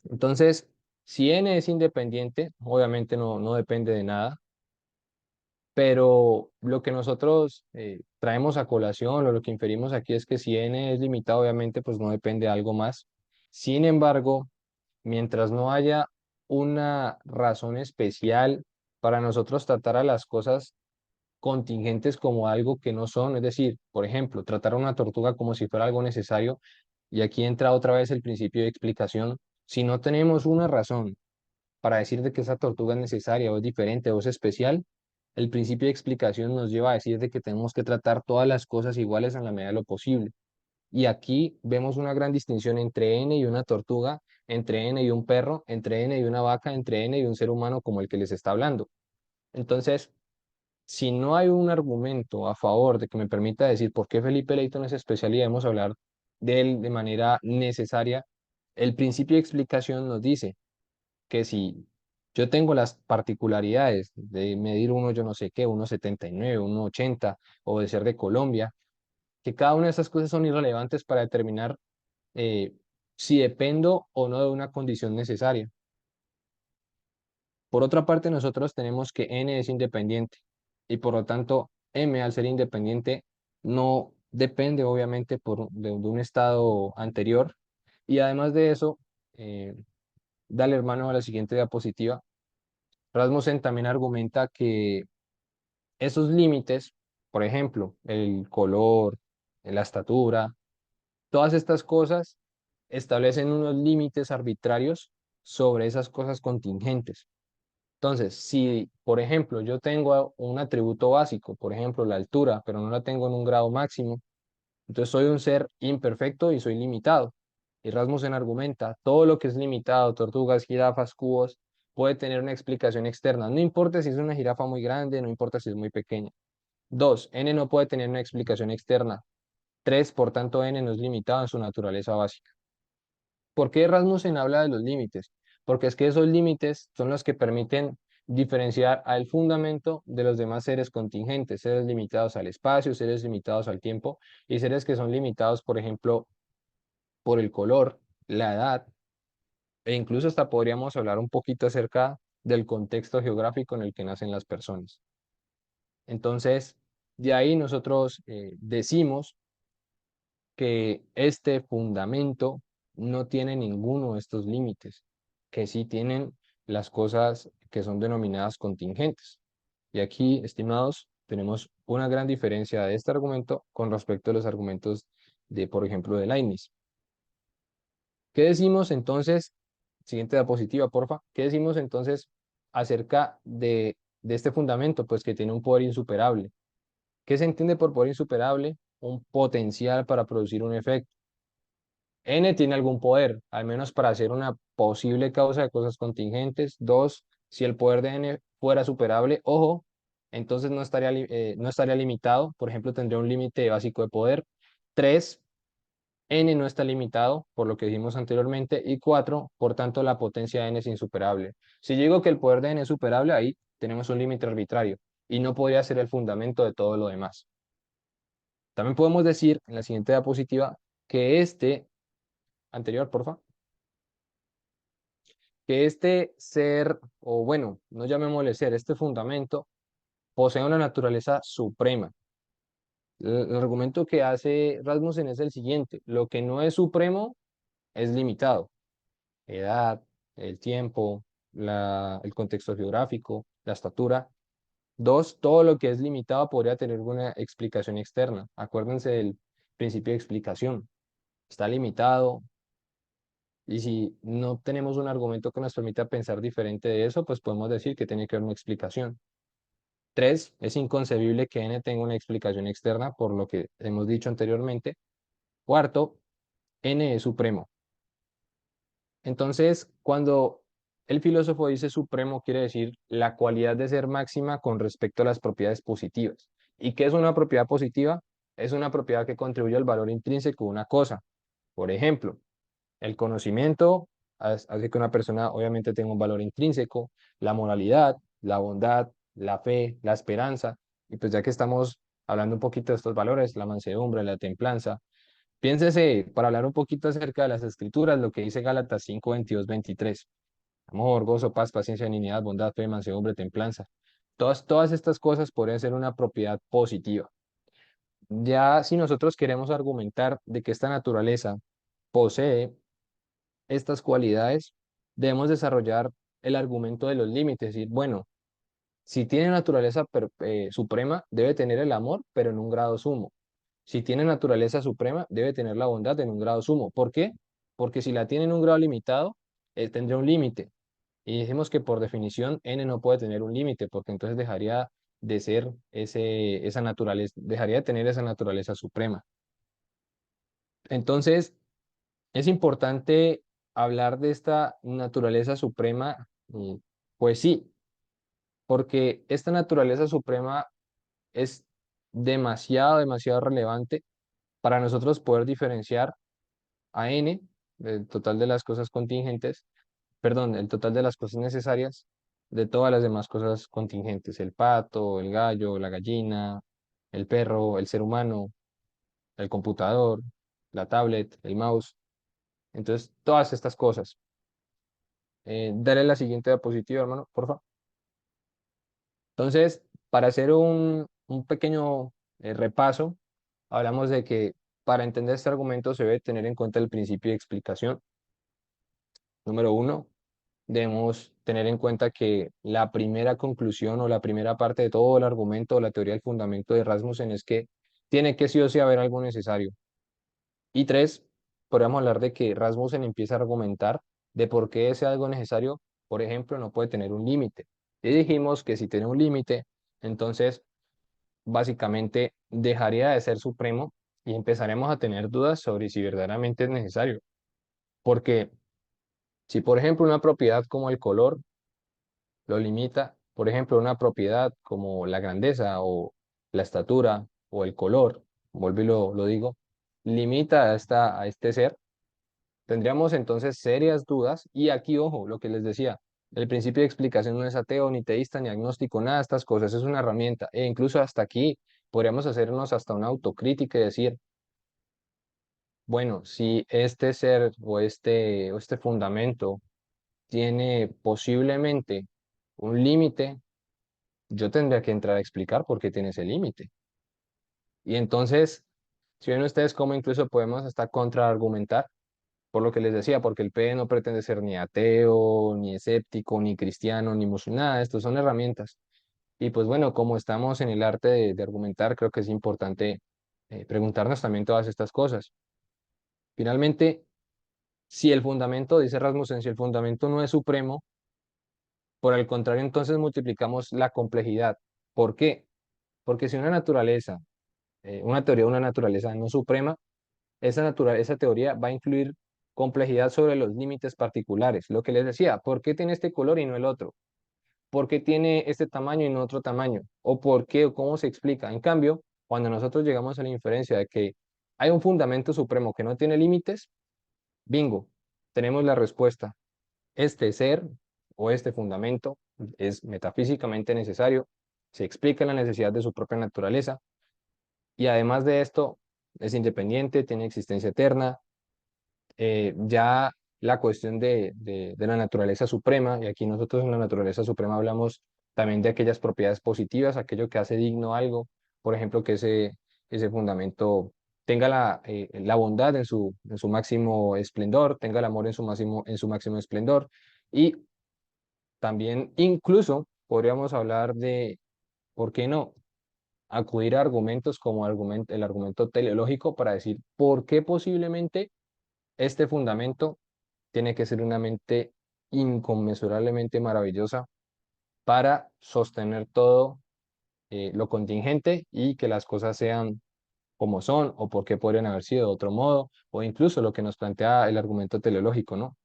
Entonces, si n es independiente, obviamente no depende de nada, pero lo que nosotros traemos a colación o lo que inferimos aquí es que si n es limitado, obviamente, pues no depende de algo más. Sin embargo, mientras no haya una razón especial para nosotros tratar a las cosas contingentes como algo que no son, es decir, por ejemplo, tratar a una tortuga como si fuera algo necesario, y aquí entra otra vez el principio de explicación. Si no tenemos una razón para decir de que esa tortuga es necesaria o es diferente o es especial, el principio de explicación nos lleva a decir de que tenemos que tratar todas las cosas iguales en la medida de lo posible. Y aquí vemos una gran distinción entre n y una tortuga, entre n y un perro, entre n y una vaca, entre n y un ser humano como el que les está hablando. Entonces, si no hay un argumento a favor de que me permita decir por qué Felipe Leighton es especial y debemos hablar de él de manera necesaria, el principio de explicación nos dice que si yo tengo las particularidades de medir uno yo no sé qué, 1,79, 1,80 o de ser de Colombia, que cada una de esas cosas son irrelevantes para determinar eh, si dependo o no de una condición necesaria. Por otra parte, nosotros tenemos que n es independiente y por lo tanto m al ser independiente no depende obviamente de un estado anterior. Y además de eso, dale hermano a la siguiente diapositiva. Rasmussen también argumenta que esos límites, por ejemplo, el color, la estatura, todas estas cosas establecen unos límites arbitrarios sobre esas cosas contingentes. Entonces, si, por ejemplo, yo tengo un atributo básico, por ejemplo, la altura, pero no la tengo en un grado máximo, entonces soy un ser imperfecto y soy limitado. Y Rasmussen argumenta, todo lo que es limitado, tortugas, jirafas, cubos, puede tener una explicación externa. No importa si es una jirafa muy grande, no importa si es muy pequeña. Dos, n no puede tener una explicación externa. Tres, por tanto, n no es limitado en su naturaleza básica. ¿Por qué Rasmussen habla de los límites? Porque es que esos límites son los que permiten diferenciar al fundamento de los demás seres contingentes, seres limitados al espacio, seres limitados al tiempo y seres que son limitados, por ejemplo, por el color, la edad, e incluso hasta podríamos hablar un poquito acerca del contexto geográfico en el que nacen las personas. Entonces, de ahí nosotros decimos que este fundamento no tiene ninguno de estos límites, que sí tienen las cosas que son denominadas contingentes. Y aquí, estimados, tenemos una gran diferencia de este argumento con respecto a los argumentos de, por ejemplo, de Leibniz. ¿Qué decimos entonces? Siguiente diapositiva, porfa. ¿Qué decimos entonces acerca de este fundamento? Pues que tiene un poder insuperable. ¿Qué se entiende por poder insuperable? Un potencial para producir un efecto. N tiene algún poder, al menos para hacer una posible causa de cosas contingentes. Dos, si el poder de N fuera superable, ojo, entonces no estaría limitado. Por ejemplo, tendría un límite básico de poder. Tres, N no está limitado, por lo que dijimos anteriormente. Y cuatro, por tanto, la potencia de N es insuperable. Si yo digo que el poder de N es superable, ahí tenemos un límite arbitrario y no podría ser el fundamento de todo lo demás. También podemos decir en la siguiente diapositiva que este anterior, porfa, que este ser, o bueno, no llamémosle ser, este fundamento, posee una naturaleza suprema. El argumento que hace Rasmussen es el siguiente: lo que no es supremo es limitado. Edad, el tiempo, el contexto geográfico, la estatura. Dos, todo lo que es limitado podría tener una explicación externa. Acuérdense del principio de explicación. Está limitado, y si no tenemos un argumento que nos permita pensar diferente de eso, pues podemos decir que tiene que haber una explicación. Tres, es inconcebible que n tenga una explicación externa, por lo que hemos dicho anteriormente. Cuarto, n es supremo. Entonces, cuando el filósofo dice supremo, quiere decir la cualidad de ser máxima con respecto a las propiedades positivas. ¿Y qué es una propiedad positiva? Es una propiedad que contribuye al valor intrínseco de una cosa. Por ejemplo, el conocimiento hace que una persona obviamente tenga un valor intrínseco, la moralidad, la bondad, la fe, la esperanza. Y pues ya que estamos hablando un poquito de estos valores, la mansedumbre, la templanza, piénsese, para hablar un poquito acerca de las escrituras, lo que dice Gálatas 5, 22, 23. Amor, gozo, paz, paciencia, benignidad, bondad, fe, mansedumbre, templanza. Todas estas cosas podrían ser una propiedad positiva. Ya si nosotros queremos argumentar de que esta naturaleza posee estas cualidades, debemos desarrollar el argumento de los límites. Es decir, bueno, si tiene naturaleza suprema, debe tener el amor, pero en un grado sumo. Si tiene naturaleza suprema, debe tener la bondad en un grado sumo. ¿Por qué? Porque si la tiene en un grado limitado, tendría un límite. Y dijimos que por definición n no puede tener un límite, porque entonces dejaría de ser esa naturaleza, dejaría de tener esa naturaleza suprema. Entonces, es importante hablar de esta naturaleza suprema, pues sí, porque esta naturaleza suprema es demasiado relevante para nosotros poder diferenciar a n, el total de las cosas contingentes, perdón, el total de las cosas necesarias, de todas las demás cosas contingentes: el pato, el gallo, la gallina, el perro, el ser humano, el computador, la tablet, el mouse. Entonces, todas estas cosas. Dale la siguiente diapositiva, hermano, por favor. Entonces, para hacer un pequeño repaso, hablamos de que para entender este argumento se debe tener en cuenta el principio de explicación. Número uno, debemos tener en cuenta que la primera conclusión o la primera parte de todo el argumento o la teoría del fundamento de Rasmussen es que tiene que sí o sí haber algo necesario. Y tres, podríamos hablar de que Rasmussen empieza a argumentar de por qué ese algo necesario, por ejemplo, no puede tener un límite. Y dijimos que si tiene un límite, entonces básicamente dejaría de ser supremo y empezaremos a tener dudas sobre si verdaderamente es necesario. Porque si, por ejemplo, una propiedad como el color lo limita, por ejemplo, una propiedad como la grandeza o la estatura o el color, vuelvo y lo digo, limita a este ser, tendríamos entonces serias dudas. Y aquí, ojo, lo que les decía, el principio de explicación no es ateo, ni teísta, ni agnóstico, nada de estas cosas, es una herramienta. E incluso hasta aquí podríamos hacernos hasta una autocrítica y decir, bueno, si este ser o este fundamento tiene posiblemente un límite, yo tendría que entrar a explicar por qué tiene ese límite. Y entonces, si ven ustedes cómo incluso podemos hasta contraargumentar, por lo que les decía, porque el P no pretende ser ni ateo, ni escéptico, ni cristiano, ni musulmán, nada, estos son herramientas. Y pues bueno, como estamos en el arte de argumentar, creo que es importante preguntarnos también todas estas cosas. Finalmente, si el fundamento, dice Rasmussen, si el fundamento no es supremo, por el contrario, entonces multiplicamos la complejidad. ¿Por qué? Porque si una naturaleza, una teoría de una naturaleza no suprema, esa teoría va a incluir complejidad sobre los límites particulares. Lo que les decía, ¿por qué tiene este color y no el otro? ¿Por qué tiene este tamaño y no otro tamaño? ¿O por qué o cómo se explica? En cambio, cuando nosotros llegamos a la inferencia de que hay un fundamento supremo que no tiene límites, bingo, tenemos la respuesta. Este ser o este fundamento es metafísicamente necesario, se explica la necesidad de su propia naturaleza y además de esto es independiente, tiene existencia eterna. Ya la cuestión de la naturaleza suprema, y aquí nosotros en la naturaleza suprema hablamos también de aquellas propiedades positivas, aquello que hace digno algo, por ejemplo, que ese fundamento tenga la bondad en su máximo esplendor, tenga el amor en su máximo esplendor, y también incluso podríamos hablar de, ¿por qué no? Acudir a argumentos como el argumento teleológico para decir por qué posiblemente este fundamento tiene que ser una mente inconmensurablemente maravillosa para sostener todo lo contingente y que las cosas sean como son o por qué podrían haber sido de otro modo, o incluso lo que nos plantea el argumento teleológico, ¿no?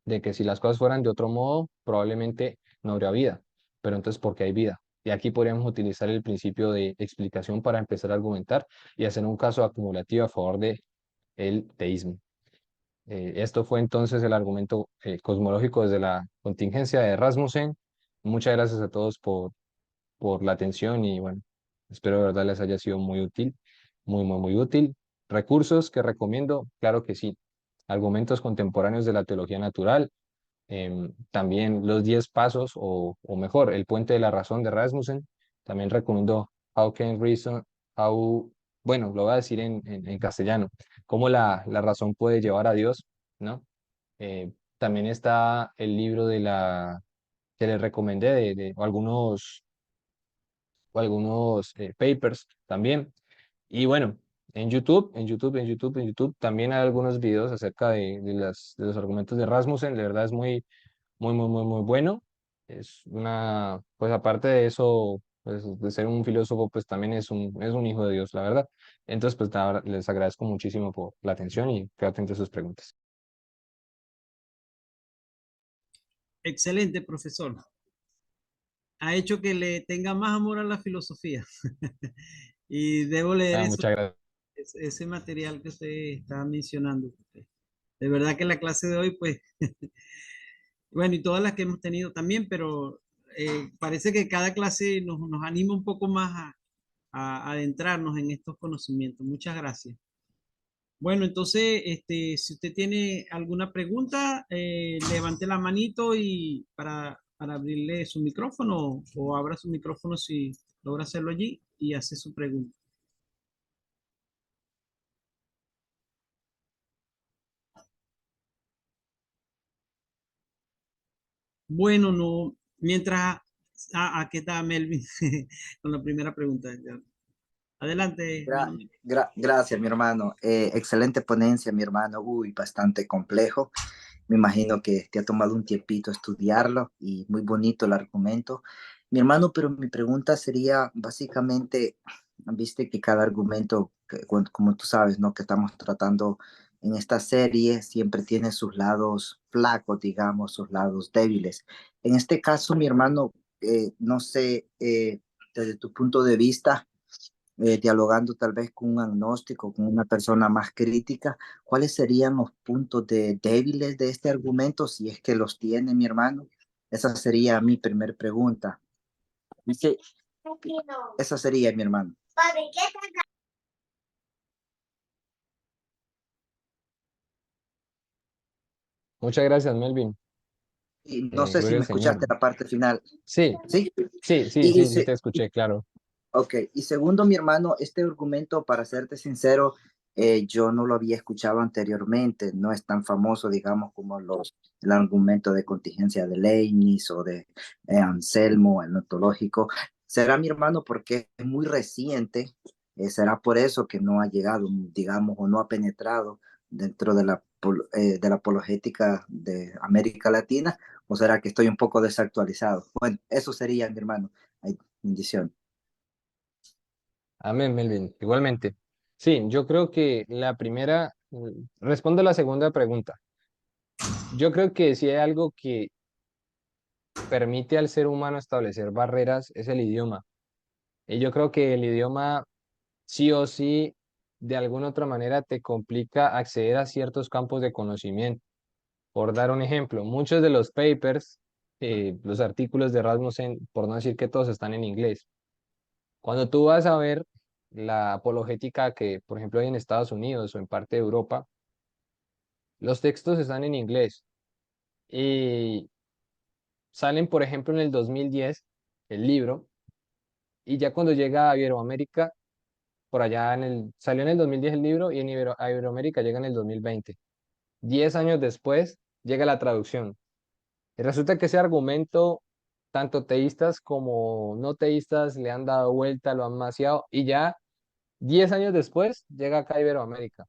De que si las cosas fueran de otro modo, probablemente no habría vida, pero entonces, ¿por qué hay vida? Y aquí podríamos utilizar el principio de explicación para empezar a argumentar y hacer un caso acumulativo a favor de el teísmo. Esto fue entonces el argumento cosmológico desde la contingencia de Rasmussen. Muchas gracias a todos por la atención y bueno, espero de verdad les haya sido muy útil, muy útil. Recursos que recomiendo, claro que sí. Argumentos contemporáneos de la teología natural, también los 10 pasos o mejor, el puente de la razón de Rasmussen. También recomiendo How Can Reason, How, bueno, lo voy a decir en castellano, cómo la razón puede llevar a Dios, ¿no? También está el libro que les recomendé o algunos papers también. Y bueno, en YouTube también hay algunos videos acerca de los argumentos de Rasmussen. De verdad es muy bueno. Es una, pues aparte de eso, pues de ser un filósofo, pues también es un hijo de Dios, la verdad. Entonces, pues nada, les agradezco muchísimo por la atención y quedo atento a sus preguntas. Excelente, profesor. Ha hecho que le tenga más amor a la filosofía. Y debo leer Ah, eso, muchas gracias. ese material que usted está mencionando. De verdad que la clase de hoy, pues, bueno, y todas las que hemos tenido también, pero parece que cada clase nos anima un poco más a adentrarnos en estos conocimientos. Muchas gracias. Bueno, entonces, si usted tiene alguna pregunta, levante la manito y para abrirle su micrófono o abra su micrófono si logra hacerlo allí y hace su pregunta. Bueno, no, mientras, aquí está Melvin con la primera pregunta. Adelante, Gra- hermano Melvin. Gracias, mi hermano. Excelente ponencia, mi hermano. Uy, bastante complejo. Me imagino que te ha tomado un tiempito estudiarlo y muy bonito el argumento. Mi hermano, pero mi pregunta sería básicamente, viste que cada argumento, como tú sabes, ¿no? Que estamos tratando en esta serie, siempre tiene sus lados flacos, digamos, sus lados débiles. En este caso, mi hermano, no sé, desde tu punto de vista, dialogando tal vez con un agnóstico, con una persona más crítica, ¿cuáles serían los puntos débiles de este argumento, si es que los tiene mi hermano? Esa sería mi primer pregunta. Dice, esa sería mi hermano. Muchas gracias, Melvin. Y no sé si Gloria me al Señor. escuchaste la parte final. Sí, ¿Sí? sí te escuché, claro. Ok, y segundo, mi hermano, este argumento, para serte sincero, yo no lo había escuchado anteriormente, no es tan famoso, digamos, como el argumento de contingencia de Leibniz o de Anselmo, el ontológico. Será mi hermano porque es muy reciente, será por eso que no ha llegado, digamos, o no ha penetrado dentro de la apologética de América Latina, o será que estoy un poco desactualizado. Bueno, eso sería, mi hermano. Ay, bendición. Amén, Melvin. Igualmente. Sí, yo creo que respondo a la segunda pregunta. Yo creo que si hay algo que permite al ser humano establecer barreras es el idioma. Y yo creo que el idioma sí o sí, de alguna otra manera, te complica acceder a ciertos campos de conocimiento. Por dar un ejemplo, muchos de los papers, los artículos de Rasmussen, por no decir que todos están en inglés. Cuando tú vas a ver la apologética que, por ejemplo, hay en Estados Unidos o en parte de Europa, los textos están en inglés y salen, por ejemplo, en el 2010 el libro, y ya cuando llega a Iberoamérica, por allá salió en el 2010 el libro y a Iberoamérica llega en el 2020. 10 años después llega la traducción. Y resulta que ese argumento, tanto teístas como no teístas le han dado vuelta, lo han maciado, y ya 10 años después llega acá a Iberoamérica.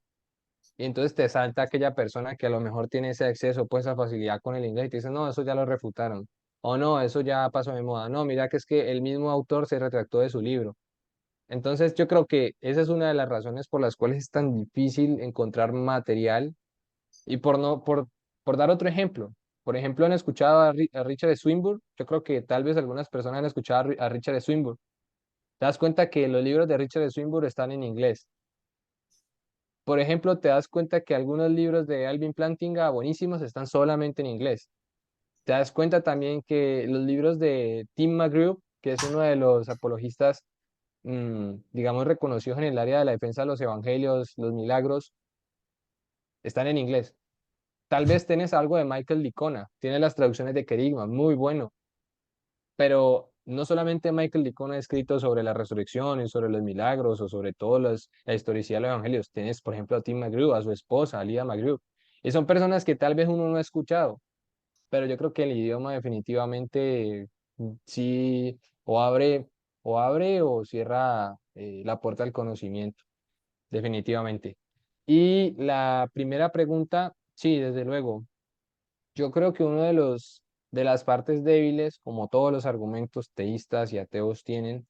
Y entonces te salta aquella persona que a lo mejor tiene ese acceso, pues esa facilidad con el inglés y te dice, no, eso ya lo refutaron. O no, eso ya pasó de moda. No, mira que es que el mismo autor se retractó de su libro. Entonces yo creo que esa es una de las razones por las cuales es tan difícil encontrar material. Y por no, por dar otro ejemplo, por ejemplo, han escuchado a Richard Swinburne. Yo creo que tal vez algunas personas han escuchado a Richard Swinburne. Te das cuenta que los libros de Richard Swinburne están en inglés. Por ejemplo, te das cuenta que algunos libros de Alvin Plantinga, buenísimos, están solamente en inglés. Te das cuenta también que los libros de Tim McGrew, que es uno de los apologistas, digamos, reconocidos en el área de la defensa de los evangelios, los milagros, están en inglés. Tal vez tienes algo de Michael Licona, tiene las traducciones de Kerigma, muy bueno, pero no solamente Michael Licona ha escrito sobre la resurrección y sobre los milagros o sobre la historicidad de los evangelios. Tienes, por ejemplo, a Tim McGrew, a su esposa, a Leah McGrew, y son personas que tal vez uno no ha escuchado, pero yo creo que el idioma definitivamente sí o abre o cierra la puerta al conocimiento, definitivamente. Y la primera pregunta, sí, desde luego. Yo creo que uno de las partes débiles, como todos los argumentos teístas y ateos tienen,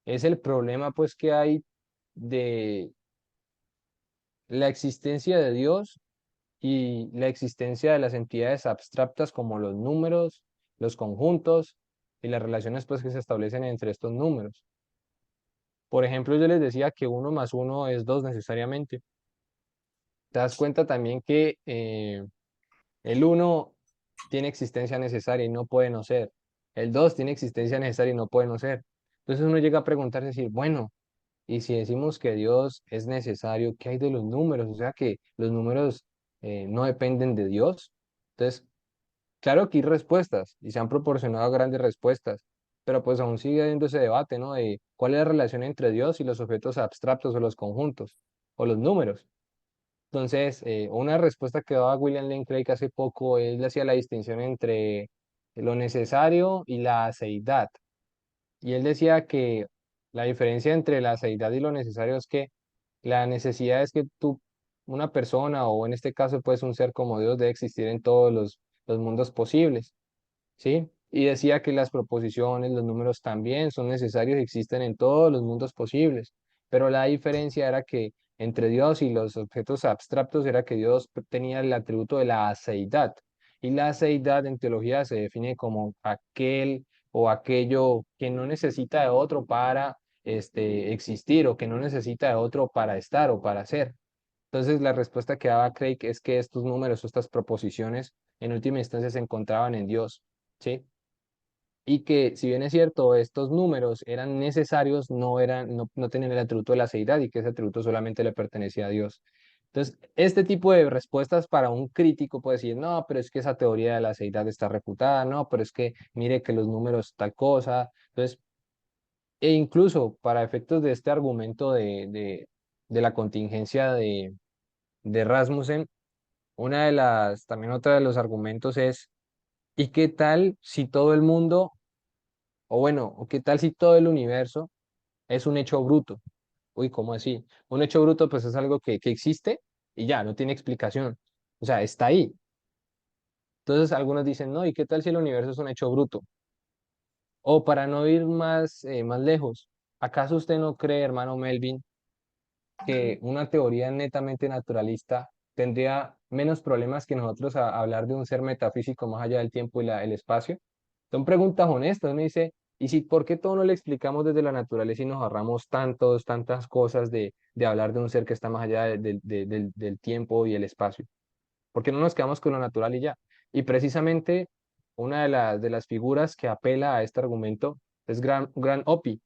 es el problema pues que hay de la existencia de Dios y la existencia de las entidades abstractas como los números, los conjuntos y las relaciones pues que se establecen entre estos números. Por ejemplo, yo les decía que 1 más 1 es 2 necesariamente. Te das cuenta también que el 1 tiene existencia necesaria y no puede no ser. El 2 tiene existencia necesaria y no puede no ser. Entonces uno llega a preguntarse, decir, bueno, y si decimos que Dios es necesario, ¿qué hay de los números? O sea que los números no dependen de Dios. Entonces, claro que hay respuestas y se han proporcionado grandes respuestas, pero pues aún sigue habiendo ese debate, ¿no? De cuál es la relación entre Dios y los objetos abstractos o los conjuntos o los números. Entonces, una respuesta que daba William Lane Craig hace poco, él hacía la distinción entre lo necesario y la aceidad. Y él decía que la diferencia entre la aceidad y lo necesario es que la necesidad es que una persona, o en este caso, pues un ser como Dios, debe existir en todos los mundos posibles, ¿sí? Y decía que las proposiciones, los números también son necesarios y existen en todos los mundos posibles, pero la diferencia era que entre Dios y los objetos abstractos era que Dios tenía el atributo de la aceidad, y la aceidad en teología se define como aquel o aquello que no necesita de otro para existir, o que no necesita de otro para estar o para ser. Entonces, la respuesta que daba Craig es que estos números o estas proposiciones en última instancia se encontraban en Dios, ¿sí? Y que si bien es cierto, estos números eran necesarios, no tenían el atributo de la seidad, y que ese atributo solamente le pertenecía a Dios. Entonces, este tipo de respuestas para un crítico puede decir, no, pero es que esa teoría de la seidad está refutada, no, pero es que mire que los números tal cosa. Entonces, e incluso para efectos de este argumento de la contingencia de Rasmussen, también otra de los argumentos es, ¿y qué tal si todo el mundo, o bueno, o qué tal si todo el universo es un hecho bruto? Uy, ¿cómo así? Un hecho bruto pues es algo que existe y ya, no tiene explicación. O sea, está ahí. Entonces algunos dicen, no, ¿y qué tal si el universo es un hecho bruto? O para no ir más lejos, ¿acaso usted no cree, hermano Melvin, que una teoría netamente naturalista tendría menos problemas que nosotros a hablar de un ser metafísico más allá del tiempo y el espacio? Son preguntas honestas. Me dice, ¿y si por qué todo no le explicamos desde la naturaleza y nos ahorramos tantas cosas de hablar de un ser que está más allá del tiempo y el espacio? ¿Por qué no nos quedamos con lo natural y ya? Y precisamente una de las figuras que apela a este argumento es Gran Opie.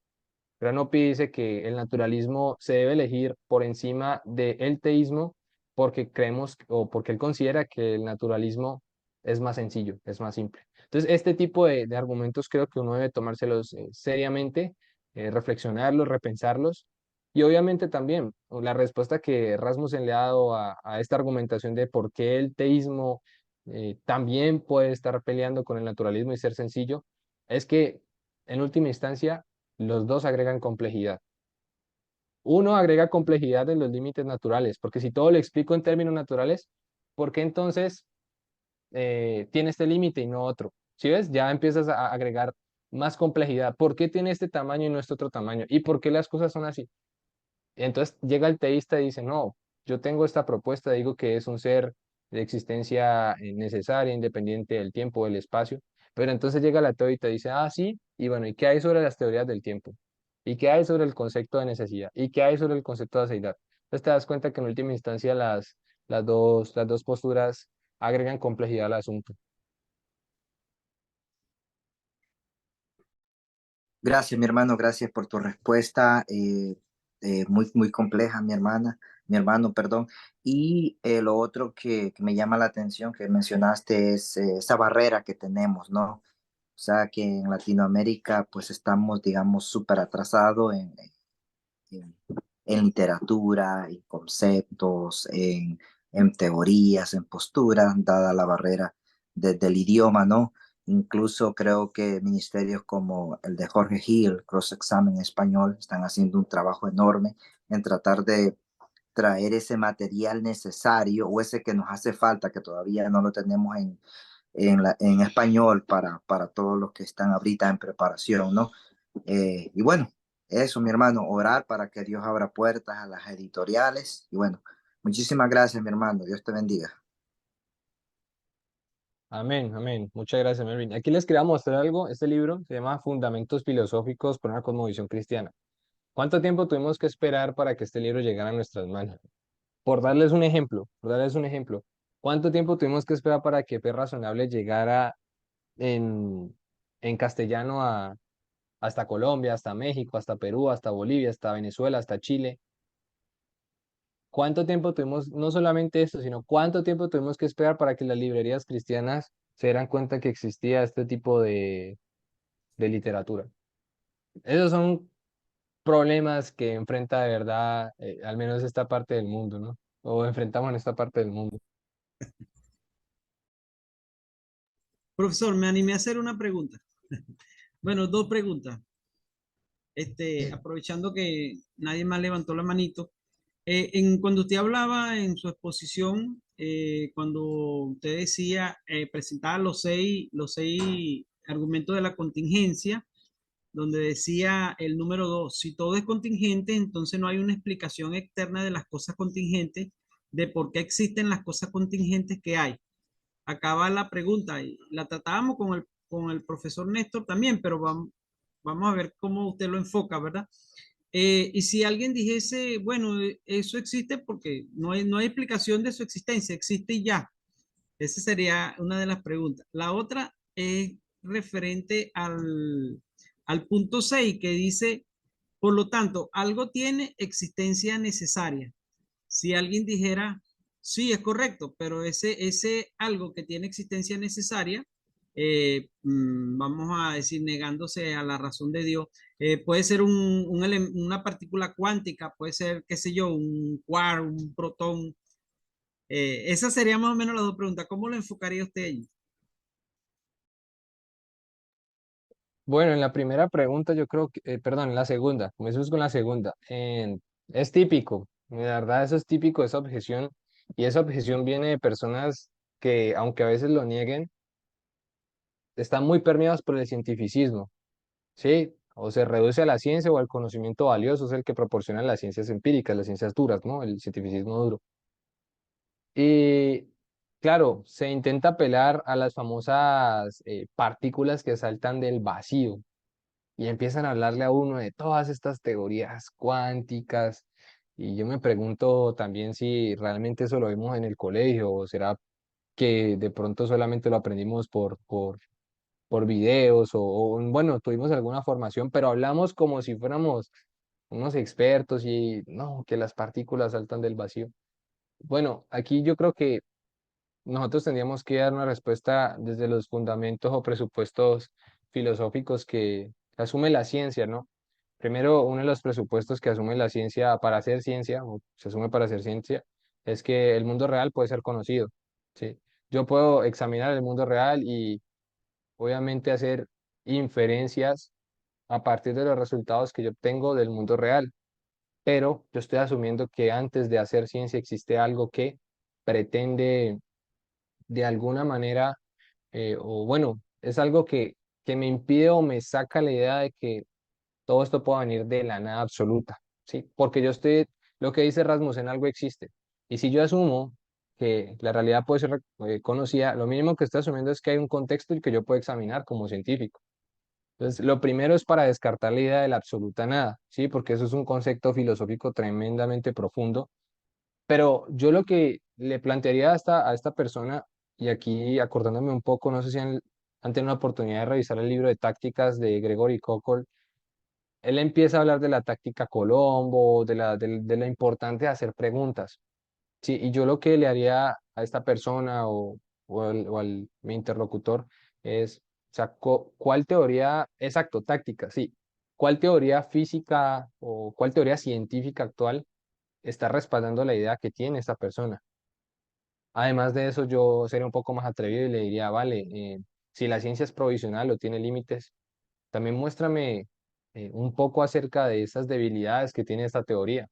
Granopi dice que el naturalismo se debe elegir por encima del teísmo, porque creemos o porque él considera que el naturalismo es más sencillo, es más simple. Entonces, este tipo de argumentos creo que uno debe tomárselos seriamente, reflexionarlos, repensarlos. Y obviamente también la respuesta que Rasmussen le ha dado a esta argumentación de por qué el teísmo también puede estar peleando con el naturalismo y ser sencillo, es que en última instancia los dos agregan complejidad. Uno agrega complejidad en los límites naturales, porque si todo lo explico en términos naturales, ¿por qué entonces tiene este límite y no otro? ¿Sí ves? Ya empiezas a agregar más complejidad. ¿Por qué tiene este tamaño y no este otro tamaño? ¿Y por qué las cosas son así? Entonces llega el teísta y dice, no, yo tengo esta propuesta, digo que es un ser de existencia necesaria, independiente del tiempo, del espacio, pero entonces llega el ateo y te dice, ah, sí, y bueno, ¿y qué hay sobre las teorías del tiempo? ¿Y qué hay sobre el concepto de necesidad? ¿Y qué hay sobre el concepto de aceidad? Entonces te das cuenta que en última instancia las dos posturas agregan complejidad al asunto. Gracias, mi hermano, gracias por tu respuesta, muy, muy compleja, mi hermano, perdón. Y lo otro que me llama la atención que mencionaste es esa barrera que tenemos, ¿no? O sea, que en Latinoamérica pues estamos, digamos, súper atrasados en, en literatura, en conceptos, en teorías, en posturas, dada la barrera del idioma, ¿no? Incluso creo que ministerios como el de Jorge Gil, Cross Examen Español, están haciendo un trabajo enorme en tratar de traer ese material necesario o ese que nos hace falta, que todavía no lo tenemos en español para todos los que están ahorita en preparación, ¿no? Y bueno, eso, mi hermano, orar para que Dios abra puertas a las editoriales. Y bueno, muchísimas gracias, mi hermano. Dios te bendiga. Amén, amén. Muchas gracias, Melvin. Aquí les quería mostrar algo. Este libro se llama Fundamentos Filosóficos por una Cosmovisión Cristiana. ¿Cuánto tiempo tuvimos que esperar para que este libro llegara a nuestras manos? Por darles un ejemplo, ¿cuánto tiempo tuvimos que esperar para que Fe Razonable llegara en castellano hasta Colombia, hasta México, hasta Perú, hasta Bolivia, hasta Venezuela, hasta Chile? ¿Cuánto tiempo tuvimos, no solamente esto, sino cuánto tiempo tuvimos que esperar para que las librerías cristianas se dieran cuenta que existía este tipo de literatura? Esos son problemas que enfrenta de verdad, al menos esta parte del mundo, ¿no? O enfrentamos en esta parte del mundo. Profesor, me animé a hacer una pregunta. Bueno, dos preguntas. Aprovechando que nadie más levantó la manito. Cuando usted hablaba en su exposición, cuando usted decía, presentaba los seis argumentos de la contingencia, donde decía el número dos, si todo es contingente, entonces no hay una explicación externa de las cosas contingentes, de por qué existen las cosas contingentes que hay. Acaba la pregunta y la tratábamos con el profesor Néstor también, pero vamos a ver cómo usted lo enfoca, ¿verdad? Y si alguien dijese, bueno, eso existe porque no hay explicación de su existencia, existe y ya. Esa sería una de las preguntas. La otra es referente al punto 6 que dice, por lo tanto, algo tiene existencia necesaria. Si alguien dijera, sí, es correcto, pero ese algo que tiene existencia necesaria, vamos a decir, negándose a la razón de Dios, puede ser una partícula cuántica, puede ser, qué sé yo, un quark, un protón. Esas serían más o menos las dos preguntas. ¿Cómo lo enfocaría usted allí? Bueno, en la primera pregunta yo creo que, perdón, en la segunda, comenzamos con la segunda. Es típico, la verdad eso es típico, esa objeción, y esa objeción viene de personas que, aunque a veces lo nieguen, están muy permeados por el cientificismo, ¿sí? O se reduce a la ciencia o al conocimiento valioso, es el que proporcionan las ciencias empíricas, las ciencias duras, ¿no? El cientificismo duro. Y claro, se intenta apelar a las famosas partículas que saltan del vacío y empiezan a hablarle a uno de todas estas teorías cuánticas. Y yo me pregunto también si realmente eso lo vimos en el colegio o será que de pronto solamente lo aprendimos por videos bueno, tuvimos alguna formación, pero hablamos como si fuéramos unos expertos y no, que las partículas saltan del vacío. Bueno, aquí yo creo que nosotros tendríamos que dar una respuesta desde los fundamentos o presupuestos filosóficos que asume la ciencia, ¿no? Primero, uno de los presupuestos que asume la ciencia para hacer ciencia, o se asume para hacer ciencia, es que el mundo real puede ser conocido, ¿sí? Yo puedo examinar el mundo real y obviamente hacer inferencias a partir de los resultados que yo obtengo del mundo real, pero yo estoy asumiendo que antes de hacer ciencia existe algo que pretende de alguna manera, o bueno, es algo que me impide o me saca la idea de que todo esto pueda venir de la nada absoluta, ¿sí? Porque yo estoy, lo que dice Rasmussen, algo existe. Y si yo asumo que la realidad puede ser conocida, lo mínimo que estoy asumiendo es que hay un contexto y que yo puedo examinar como científico. Entonces, lo primero es para descartar la idea de la absoluta nada, ¿sí? Porque eso es un concepto filosófico tremendamente profundo. Pero yo lo que le plantearía a esta persona, y aquí acordándome un poco, no sé si han tenido la oportunidad de revisar el libro de tácticas de Gregory Kokkol. Él empieza a hablar de la táctica Colombo, de la importancia de hacer preguntas. Sí, y yo lo que le haría a esta persona mi interlocutor es, o sea, ¿cuál teoría, exacto, táctica, sí, cuál teoría física o cuál teoría científica actual está respaldando la idea que tiene esta persona? Además de eso, yo sería un poco más atrevido y le diría, vale, si la ciencia es provisional o tiene límites, también muéstrame un poco acerca de esas debilidades que tiene esta teoría.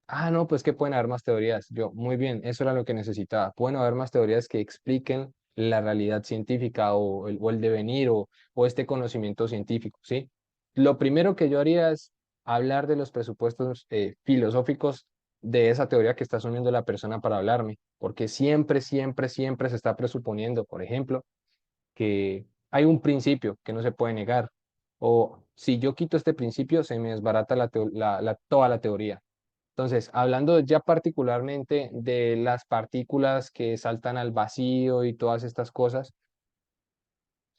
Ah, no, pues que pueden haber más teorías. Yo, muy bien, eso era lo que necesitaba. Pueden haber más teorías que expliquen la realidad científica o el devenir o este conocimiento científico, ¿sí? Lo primero que yo haría es hablar de los presupuestos filosóficos de esa teoría que está asumiendo la persona para hablarme, porque siempre, siempre, siempre se está presuponiendo, por ejemplo, que hay un principio que no se puede negar, o si yo quito este principio, se me desbarata toda la teoría. Entonces, hablando ya particularmente de las partículas que saltan al vacío y todas estas cosas,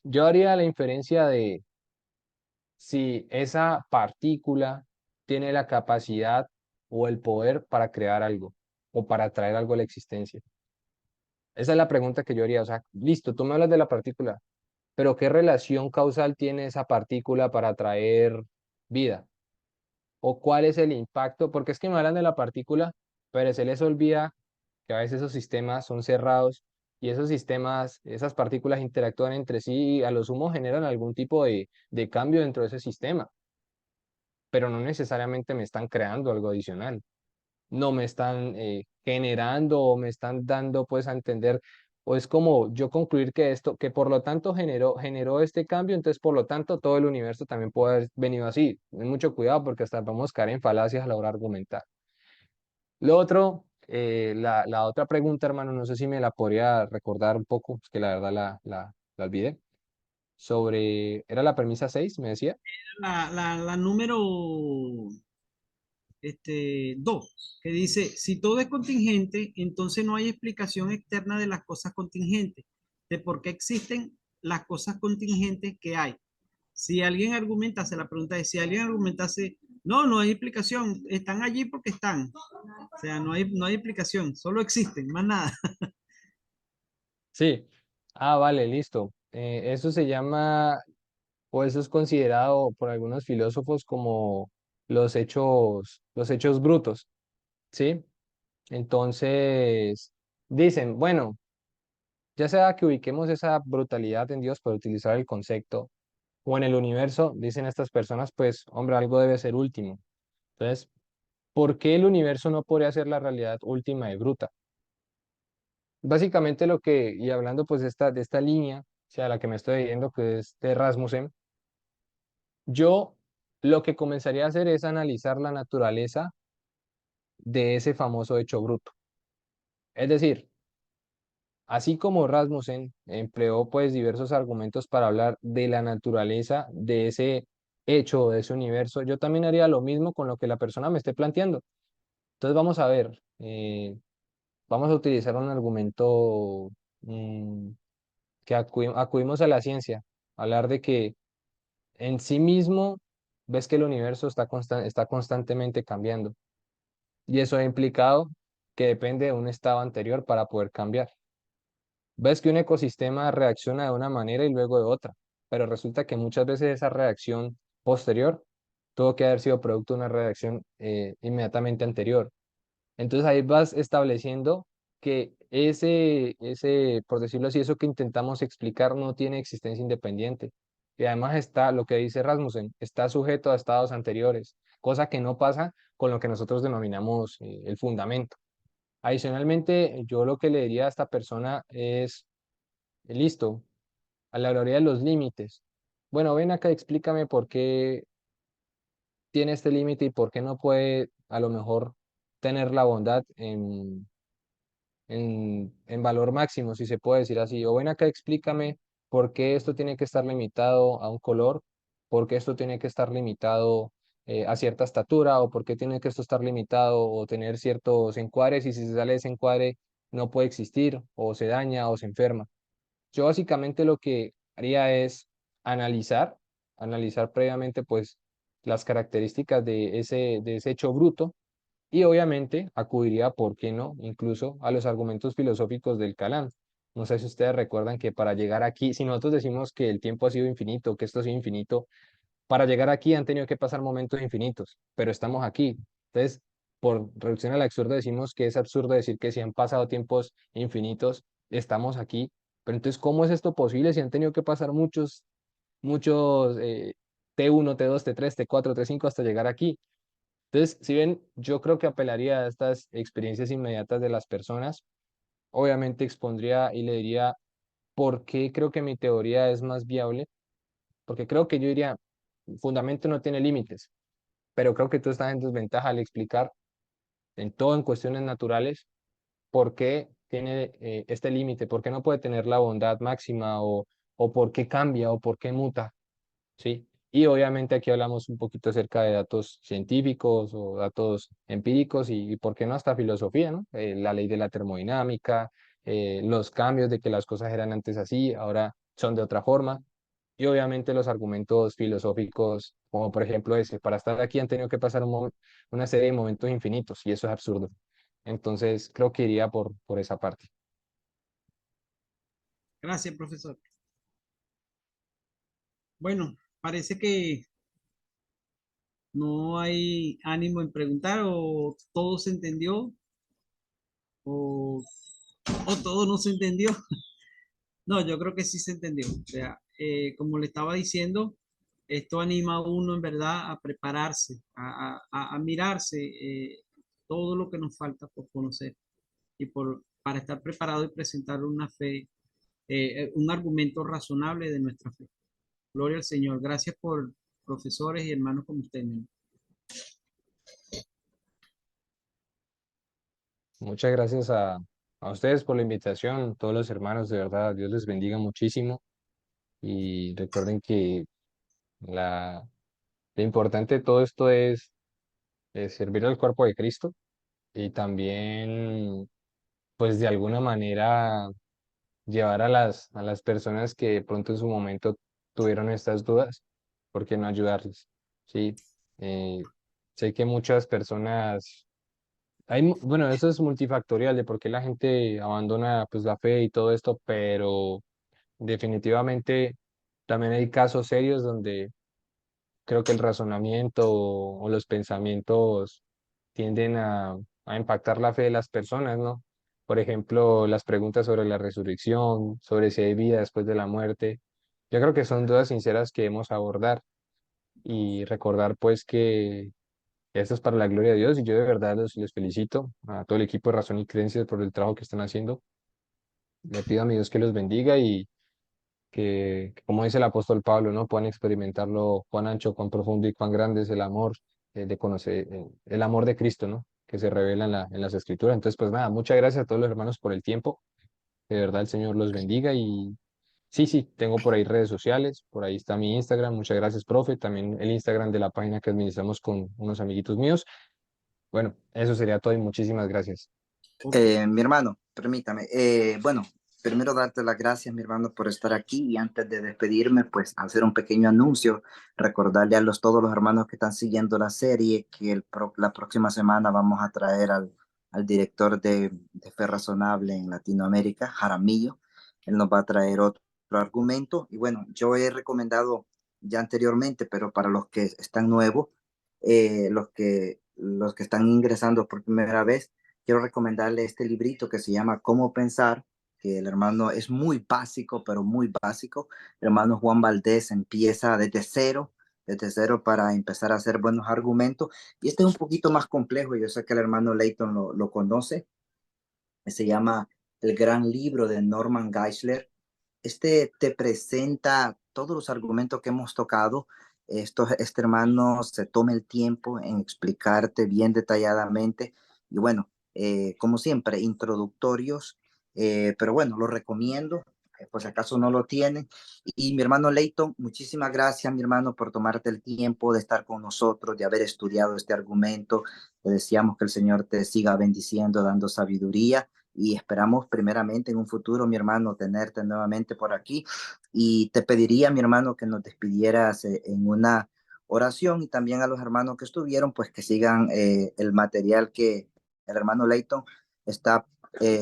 yo haría la inferencia de si esa partícula tiene la capacidad o el poder para crear algo o para traer algo a la existencia. Esa es la pregunta que yo haría. O sea, listo, tú me hablas de la partícula, pero ¿qué relación causal tiene esa partícula para traer vida? ¿O cuál es el impacto? Porque es que me hablan de la partícula, pero se les olvida que a veces esos sistemas son cerrados y esos sistemas, esas partículas interactúan entre sí y a lo sumo generan algún tipo de cambio dentro de ese sistema, pero no necesariamente me están creando algo adicional, no me están generando o me están dando pues a entender, o es como yo concluir que esto, que por lo tanto generó este cambio, entonces por lo tanto todo el universo también puede haber venido así. Ten mucho cuidado porque hasta vamos a caer en falacias a la hora de argumentar. Lo otro, la otra pregunta, hermano, no sé si me la podría recordar un poco, es que la verdad la olvidé, sobre, ¿era la premisa 6 me decía? La número 2, que dice, si todo es contingente, entonces no hay explicación externa de las cosas contingentes, de por qué existen las cosas contingentes que hay. Si alguien argumentase, la pregunta es, si alguien argumentase, no, no hay explicación, están allí porque están. O sea, no hay explicación, solo existen, más nada. Sí. Ah, vale, listo. Eso se llama, o eso es considerado por algunos filósofos como los hechos brutos, ¿sí? Entonces, dicen, bueno, ya sea que ubiquemos esa brutalidad en Dios para utilizar el concepto, o en el universo, dicen estas personas, pues, hombre, algo debe ser último. Entonces, ¿por qué el universo no podría ser la realidad última y bruta? Básicamente lo que, y hablando pues de esta línea, o sea, la que me estoy viendo, que es de Rasmussen, yo lo que comenzaría a hacer es analizar la naturaleza de ese famoso hecho bruto. Es decir, así como Rasmussen empleó pues diversos argumentos para hablar de la naturaleza de ese hecho, de ese universo, yo también haría lo mismo con lo que la persona me esté planteando. Entonces vamos a ver, vamos a utilizar un argumento mm, que acudimos a la ciencia, hablar de que en sí mismo ves que el universo está constantemente cambiando y eso ha implicado que depende de un estado anterior para poder cambiar. Ves que un ecosistema reacciona de una manera y luego de otra, pero resulta que muchas veces esa reacción posterior tuvo que haber sido producto de una reacción inmediatamente anterior. Entonces ahí vas estableciendo que por decirlo así, eso que intentamos explicar no tiene existencia independiente. Y además está lo que dice Rasmussen, está sujeto a estados anteriores, cosa que no pasa con lo que nosotros denominamos el fundamento. Adicionalmente, yo lo que le diría a esta persona es, listo, a la gloria de los límites. Bueno, ven acá, explícame por qué tiene este límite y por qué no puede a lo mejor tener la bondad en valor máximo, si se puede decir así. O ven acá, explícame por qué esto tiene que estar limitado a un color, por qué esto tiene que estar limitado a cierta estatura, o por qué tiene que esto estar limitado o tener ciertos encuadres, y si se sale de ese encuadre no puede existir, o se daña o se enferma. Yo básicamente lo que haría es analizar, analizar previamente pues las características de ese hecho bruto, y obviamente acudiría, ¿por qué no?, incluso a los argumentos filosóficos del Calán. No sé si ustedes recuerdan que para llegar aquí, si nosotros decimos que el tiempo ha sido infinito, que esto ha sido infinito, para llegar aquí han tenido que pasar momentos infinitos, pero estamos aquí. Entonces, por reducción al absurdo, decimos que es absurdo decir que si han pasado tiempos infinitos, estamos aquí. Pero entonces, ¿cómo es esto posible si han tenido que pasar muchos T1, T2, T3, T4, T5 hasta llegar aquí? Entonces, si ven, yo creo que apelaría a estas experiencias inmediatas de las personas. Obviamente expondría y le diría por qué creo que mi teoría es más viable, porque creo que yo diría, fundamento no tiene límites, pero creo que tú estás en desventaja al explicar en todo en cuestiones naturales por qué tiene este límite, por qué no puede tener la bondad máxima, o por qué cambia o por qué muta. ¿Sí? Y obviamente aquí hablamos un poquito acerca de datos científicos o datos empíricos, y por qué no hasta filosofía, ¿no? La ley de la termodinámica, los cambios de que las cosas eran antes así, ahora son de otra forma. Y obviamente los argumentos filosóficos, como por ejemplo ese, para estar aquí han tenido que pasar una serie de momentos infinitos, y eso es absurdo. Entonces creo que iría por esa parte. Gracias, profesor. Bueno, parece que no hay ánimo en preguntar, o todo se entendió, o, o todo no se entendió. No, yo creo que sí se entendió. O sea, como le estaba diciendo, esto anima a uno en verdad a prepararse, a mirarse todo lo que nos falta por conocer y para estar preparado y presentar una fe, un argumento razonable de nuestra fe. Gloria al Señor. Gracias por profesores y hermanos como usted mismo. Muchas gracias a ustedes por la invitación, todos los hermanos, de verdad, Dios les bendiga muchísimo. Y recuerden que la, lo importante de todo esto es servir al cuerpo de Cristo, y también, pues de alguna manera, llevar a las personas que de pronto en su momento tuvieron estas dudas, ¿por qué no ayudarles? Sí, eh, sé que muchas personas, bueno, eso es multifactorial de por qué la gente abandona pues la fe y todo esto, pero definitivamente también hay casos serios donde creo que el razonamiento o los pensamientos tienden a impactar la fe de las personas, ¿no? Por ejemplo, las preguntas sobre la resurrección, sobre si hay vida después de la muerte. Yo creo que son dudas sinceras que debemos abordar, y recordar pues que esto es para la gloria de Dios, y yo de verdad les felicito a todo el equipo de Razón y Creencias por el trabajo que están haciendo. Le pido a mi Dios que los bendiga, y como dice el apóstol Pablo, ¿no?, puedan experimentarlo cuán ancho, cuán profundo y cuán grande es el amor de conocer, el amor de Cristo, ¿no?, que se revela en las Escrituras. Entonces, pues nada, muchas gracias a todos los hermanos por el tiempo. De verdad, el Señor los bendiga. Y sí, tengo por ahí redes sociales, por ahí está mi Instagram. Muchas gracias, profe. También el Instagram de la página que administramos con unos amiguitos míos. Bueno, eso sería todo y muchísimas gracias. Mi hermano, permítame. Bueno, primero darte las gracias, mi hermano, por estar aquí, y antes de despedirme, pues hacer un pequeño anuncio, recordarle todos los hermanos que están siguiendo la serie que la próxima semana vamos a traer al director de Fe Razonable en Latinoamérica, Jaramillo. Él nos va a traer otro argumento. Y bueno, yo he recomendado ya anteriormente, pero para los que están nuevos, los que están ingresando por primera vez, quiero recomendarle este librito que se llama Cómo Pensar, que el hermano es muy básico, pero muy básico. El hermano Juan Valdés empieza desde cero para empezar a hacer buenos argumentos. Y este es un poquito más complejo, yo sé que el hermano Leighton lo conoce, se llama El Gran Libro de Norman Geisler. Este te presenta todos los argumentos que hemos tocado. Este hermano se toma el tiempo en explicarte bien detalladamente y bueno, como siempre, introductorios, pero bueno, lo recomiendo, por si acaso no lo tienen. Y mi hermano Leighton, muchísimas gracias, mi hermano, por tomarte el tiempo de estar con nosotros, de haber estudiado este argumento. Te deseamos que el Señor te siga bendiciendo, dando sabiduría y esperamos primeramente en un futuro, mi hermano, tenerte nuevamente por aquí. Y te pediría, mi hermano, que nos despidieras en una oración y también a los hermanos que estuvieron, pues que sigan el material que el hermano Leighton está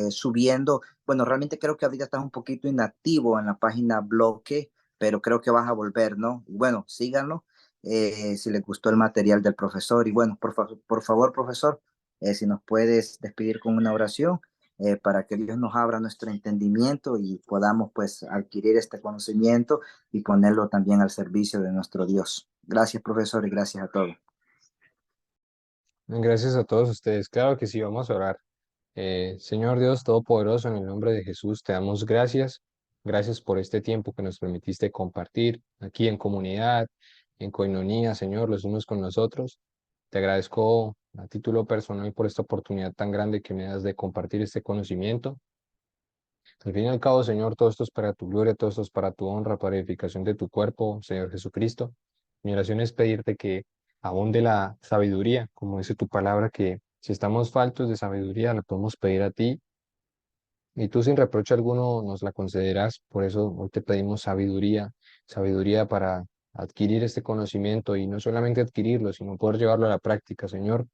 subiendo. Bueno, realmente creo que ahorita estás un poquito inactivo en la página bloque, pero creo que vas a volver, ¿no? Y bueno, síganlo si les gustó el material del profesor. Y bueno, por favor, profesor, si nos puedes despedir con una oración para que Dios nos abra nuestro entendimiento y podamos pues adquirir este conocimiento y ponerlo también al servicio de nuestro Dios. Gracias, profesor, y gracias a todos. Gracias a todos ustedes. Claro que sí, vamos a orar. Señor Dios Todopoderoso, en el nombre de Jesús, te damos gracias. Gracias por este tiempo que nos permitiste compartir aquí en comunidad, en coinonía, Señor, los unos con los otros. Te agradezco a título personal por esta oportunidad tan grande que me das de compartir este conocimiento. Al fin y al cabo, Señor, todo esto es para tu gloria, todo esto es para tu honra, para edificación de tu cuerpo, Señor Jesucristo. Mi oración es pedirte que abunde la sabiduría, como dice tu palabra, que si estamos faltos de sabiduría, la podemos pedir a ti y tú sin reproche alguno nos la concederás. Por eso hoy te pedimos sabiduría, sabiduría para adquirir este conocimiento y no solamente adquirirlo, sino poder llevarlo a la práctica, Señor,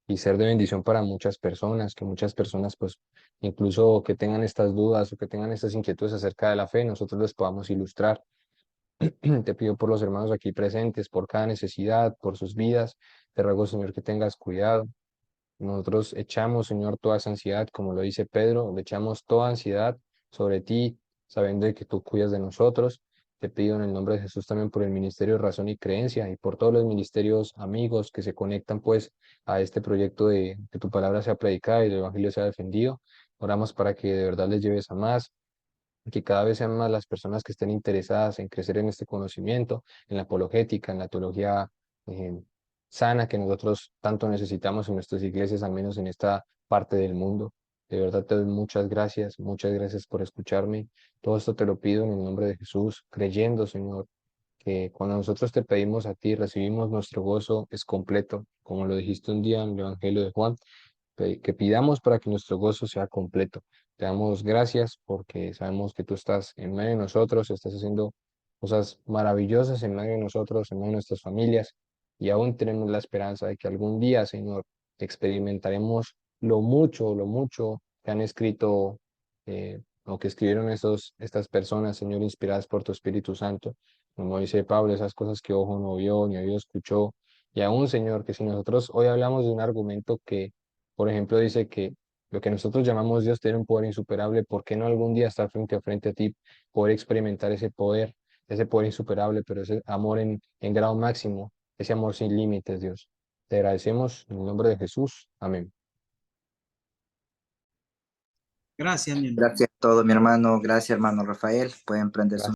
y ser de bendición para muchas personas, que muchas personas, pues, incluso que tengan estas dudas o que tengan estas inquietudes acerca de la fe, nosotros les podamos ilustrar. Te pido por los hermanos aquí presentes, por cada necesidad, por sus vidas. Te ruego, Señor, que tengas cuidado. Nosotros echamos, Señor, toda esa ansiedad, como lo dice Pedro, le echamos toda ansiedad sobre ti, sabiendo de que tú cuidas de nosotros. Te pido en el nombre de Jesús también por el ministerio de Razón y Creencia y por todos los ministerios amigos que se conectan pues a este proyecto de que tu palabra sea predicada y el evangelio sea defendido. Oramos para que de verdad les lleves a más, que cada vez sean más las personas que estén interesadas en crecer en este conocimiento, en la apologética, en la teología eh, sana que nosotros tanto necesitamos en nuestras iglesias, al menos en esta parte del mundo. De verdad te doy muchas gracias por escucharme. Todo esto te lo pido en el nombre de Jesús, creyendo, Señor, que cuando nosotros te pedimos a ti, recibimos nuestro gozo, es completo, como lo dijiste un día en el Evangelio de Juan, que pidamos para que nuestro gozo sea completo. Te damos gracias porque sabemos que tú estás en medio de nosotros, estás haciendo cosas maravillosas en medio de nosotros, en medio de nuestras familias, y aún tenemos la esperanza de que algún día, Señor, experimentaremos lo mucho que han escrito o que escribieron estas personas, Señor, inspiradas por tu Espíritu Santo. Como dice Pablo, esas cosas que ojo no vio, ni oído escuchó. Y aún, Señor, que si nosotros hoy hablamos de un argumento que por ejemplo, dice que lo que nosotros llamamos Dios tiene un poder insuperable. ¿Por qué no algún día estar frente a ti, poder experimentar ese poder insuperable, pero ese amor en grado máximo, ese amor sin límites, Dios? Te agradecemos en el nombre de Jesús. Amén. Gracias, mi hermano. Gracias a todos, mi hermano. Gracias, hermano Rafael. Pueden prender su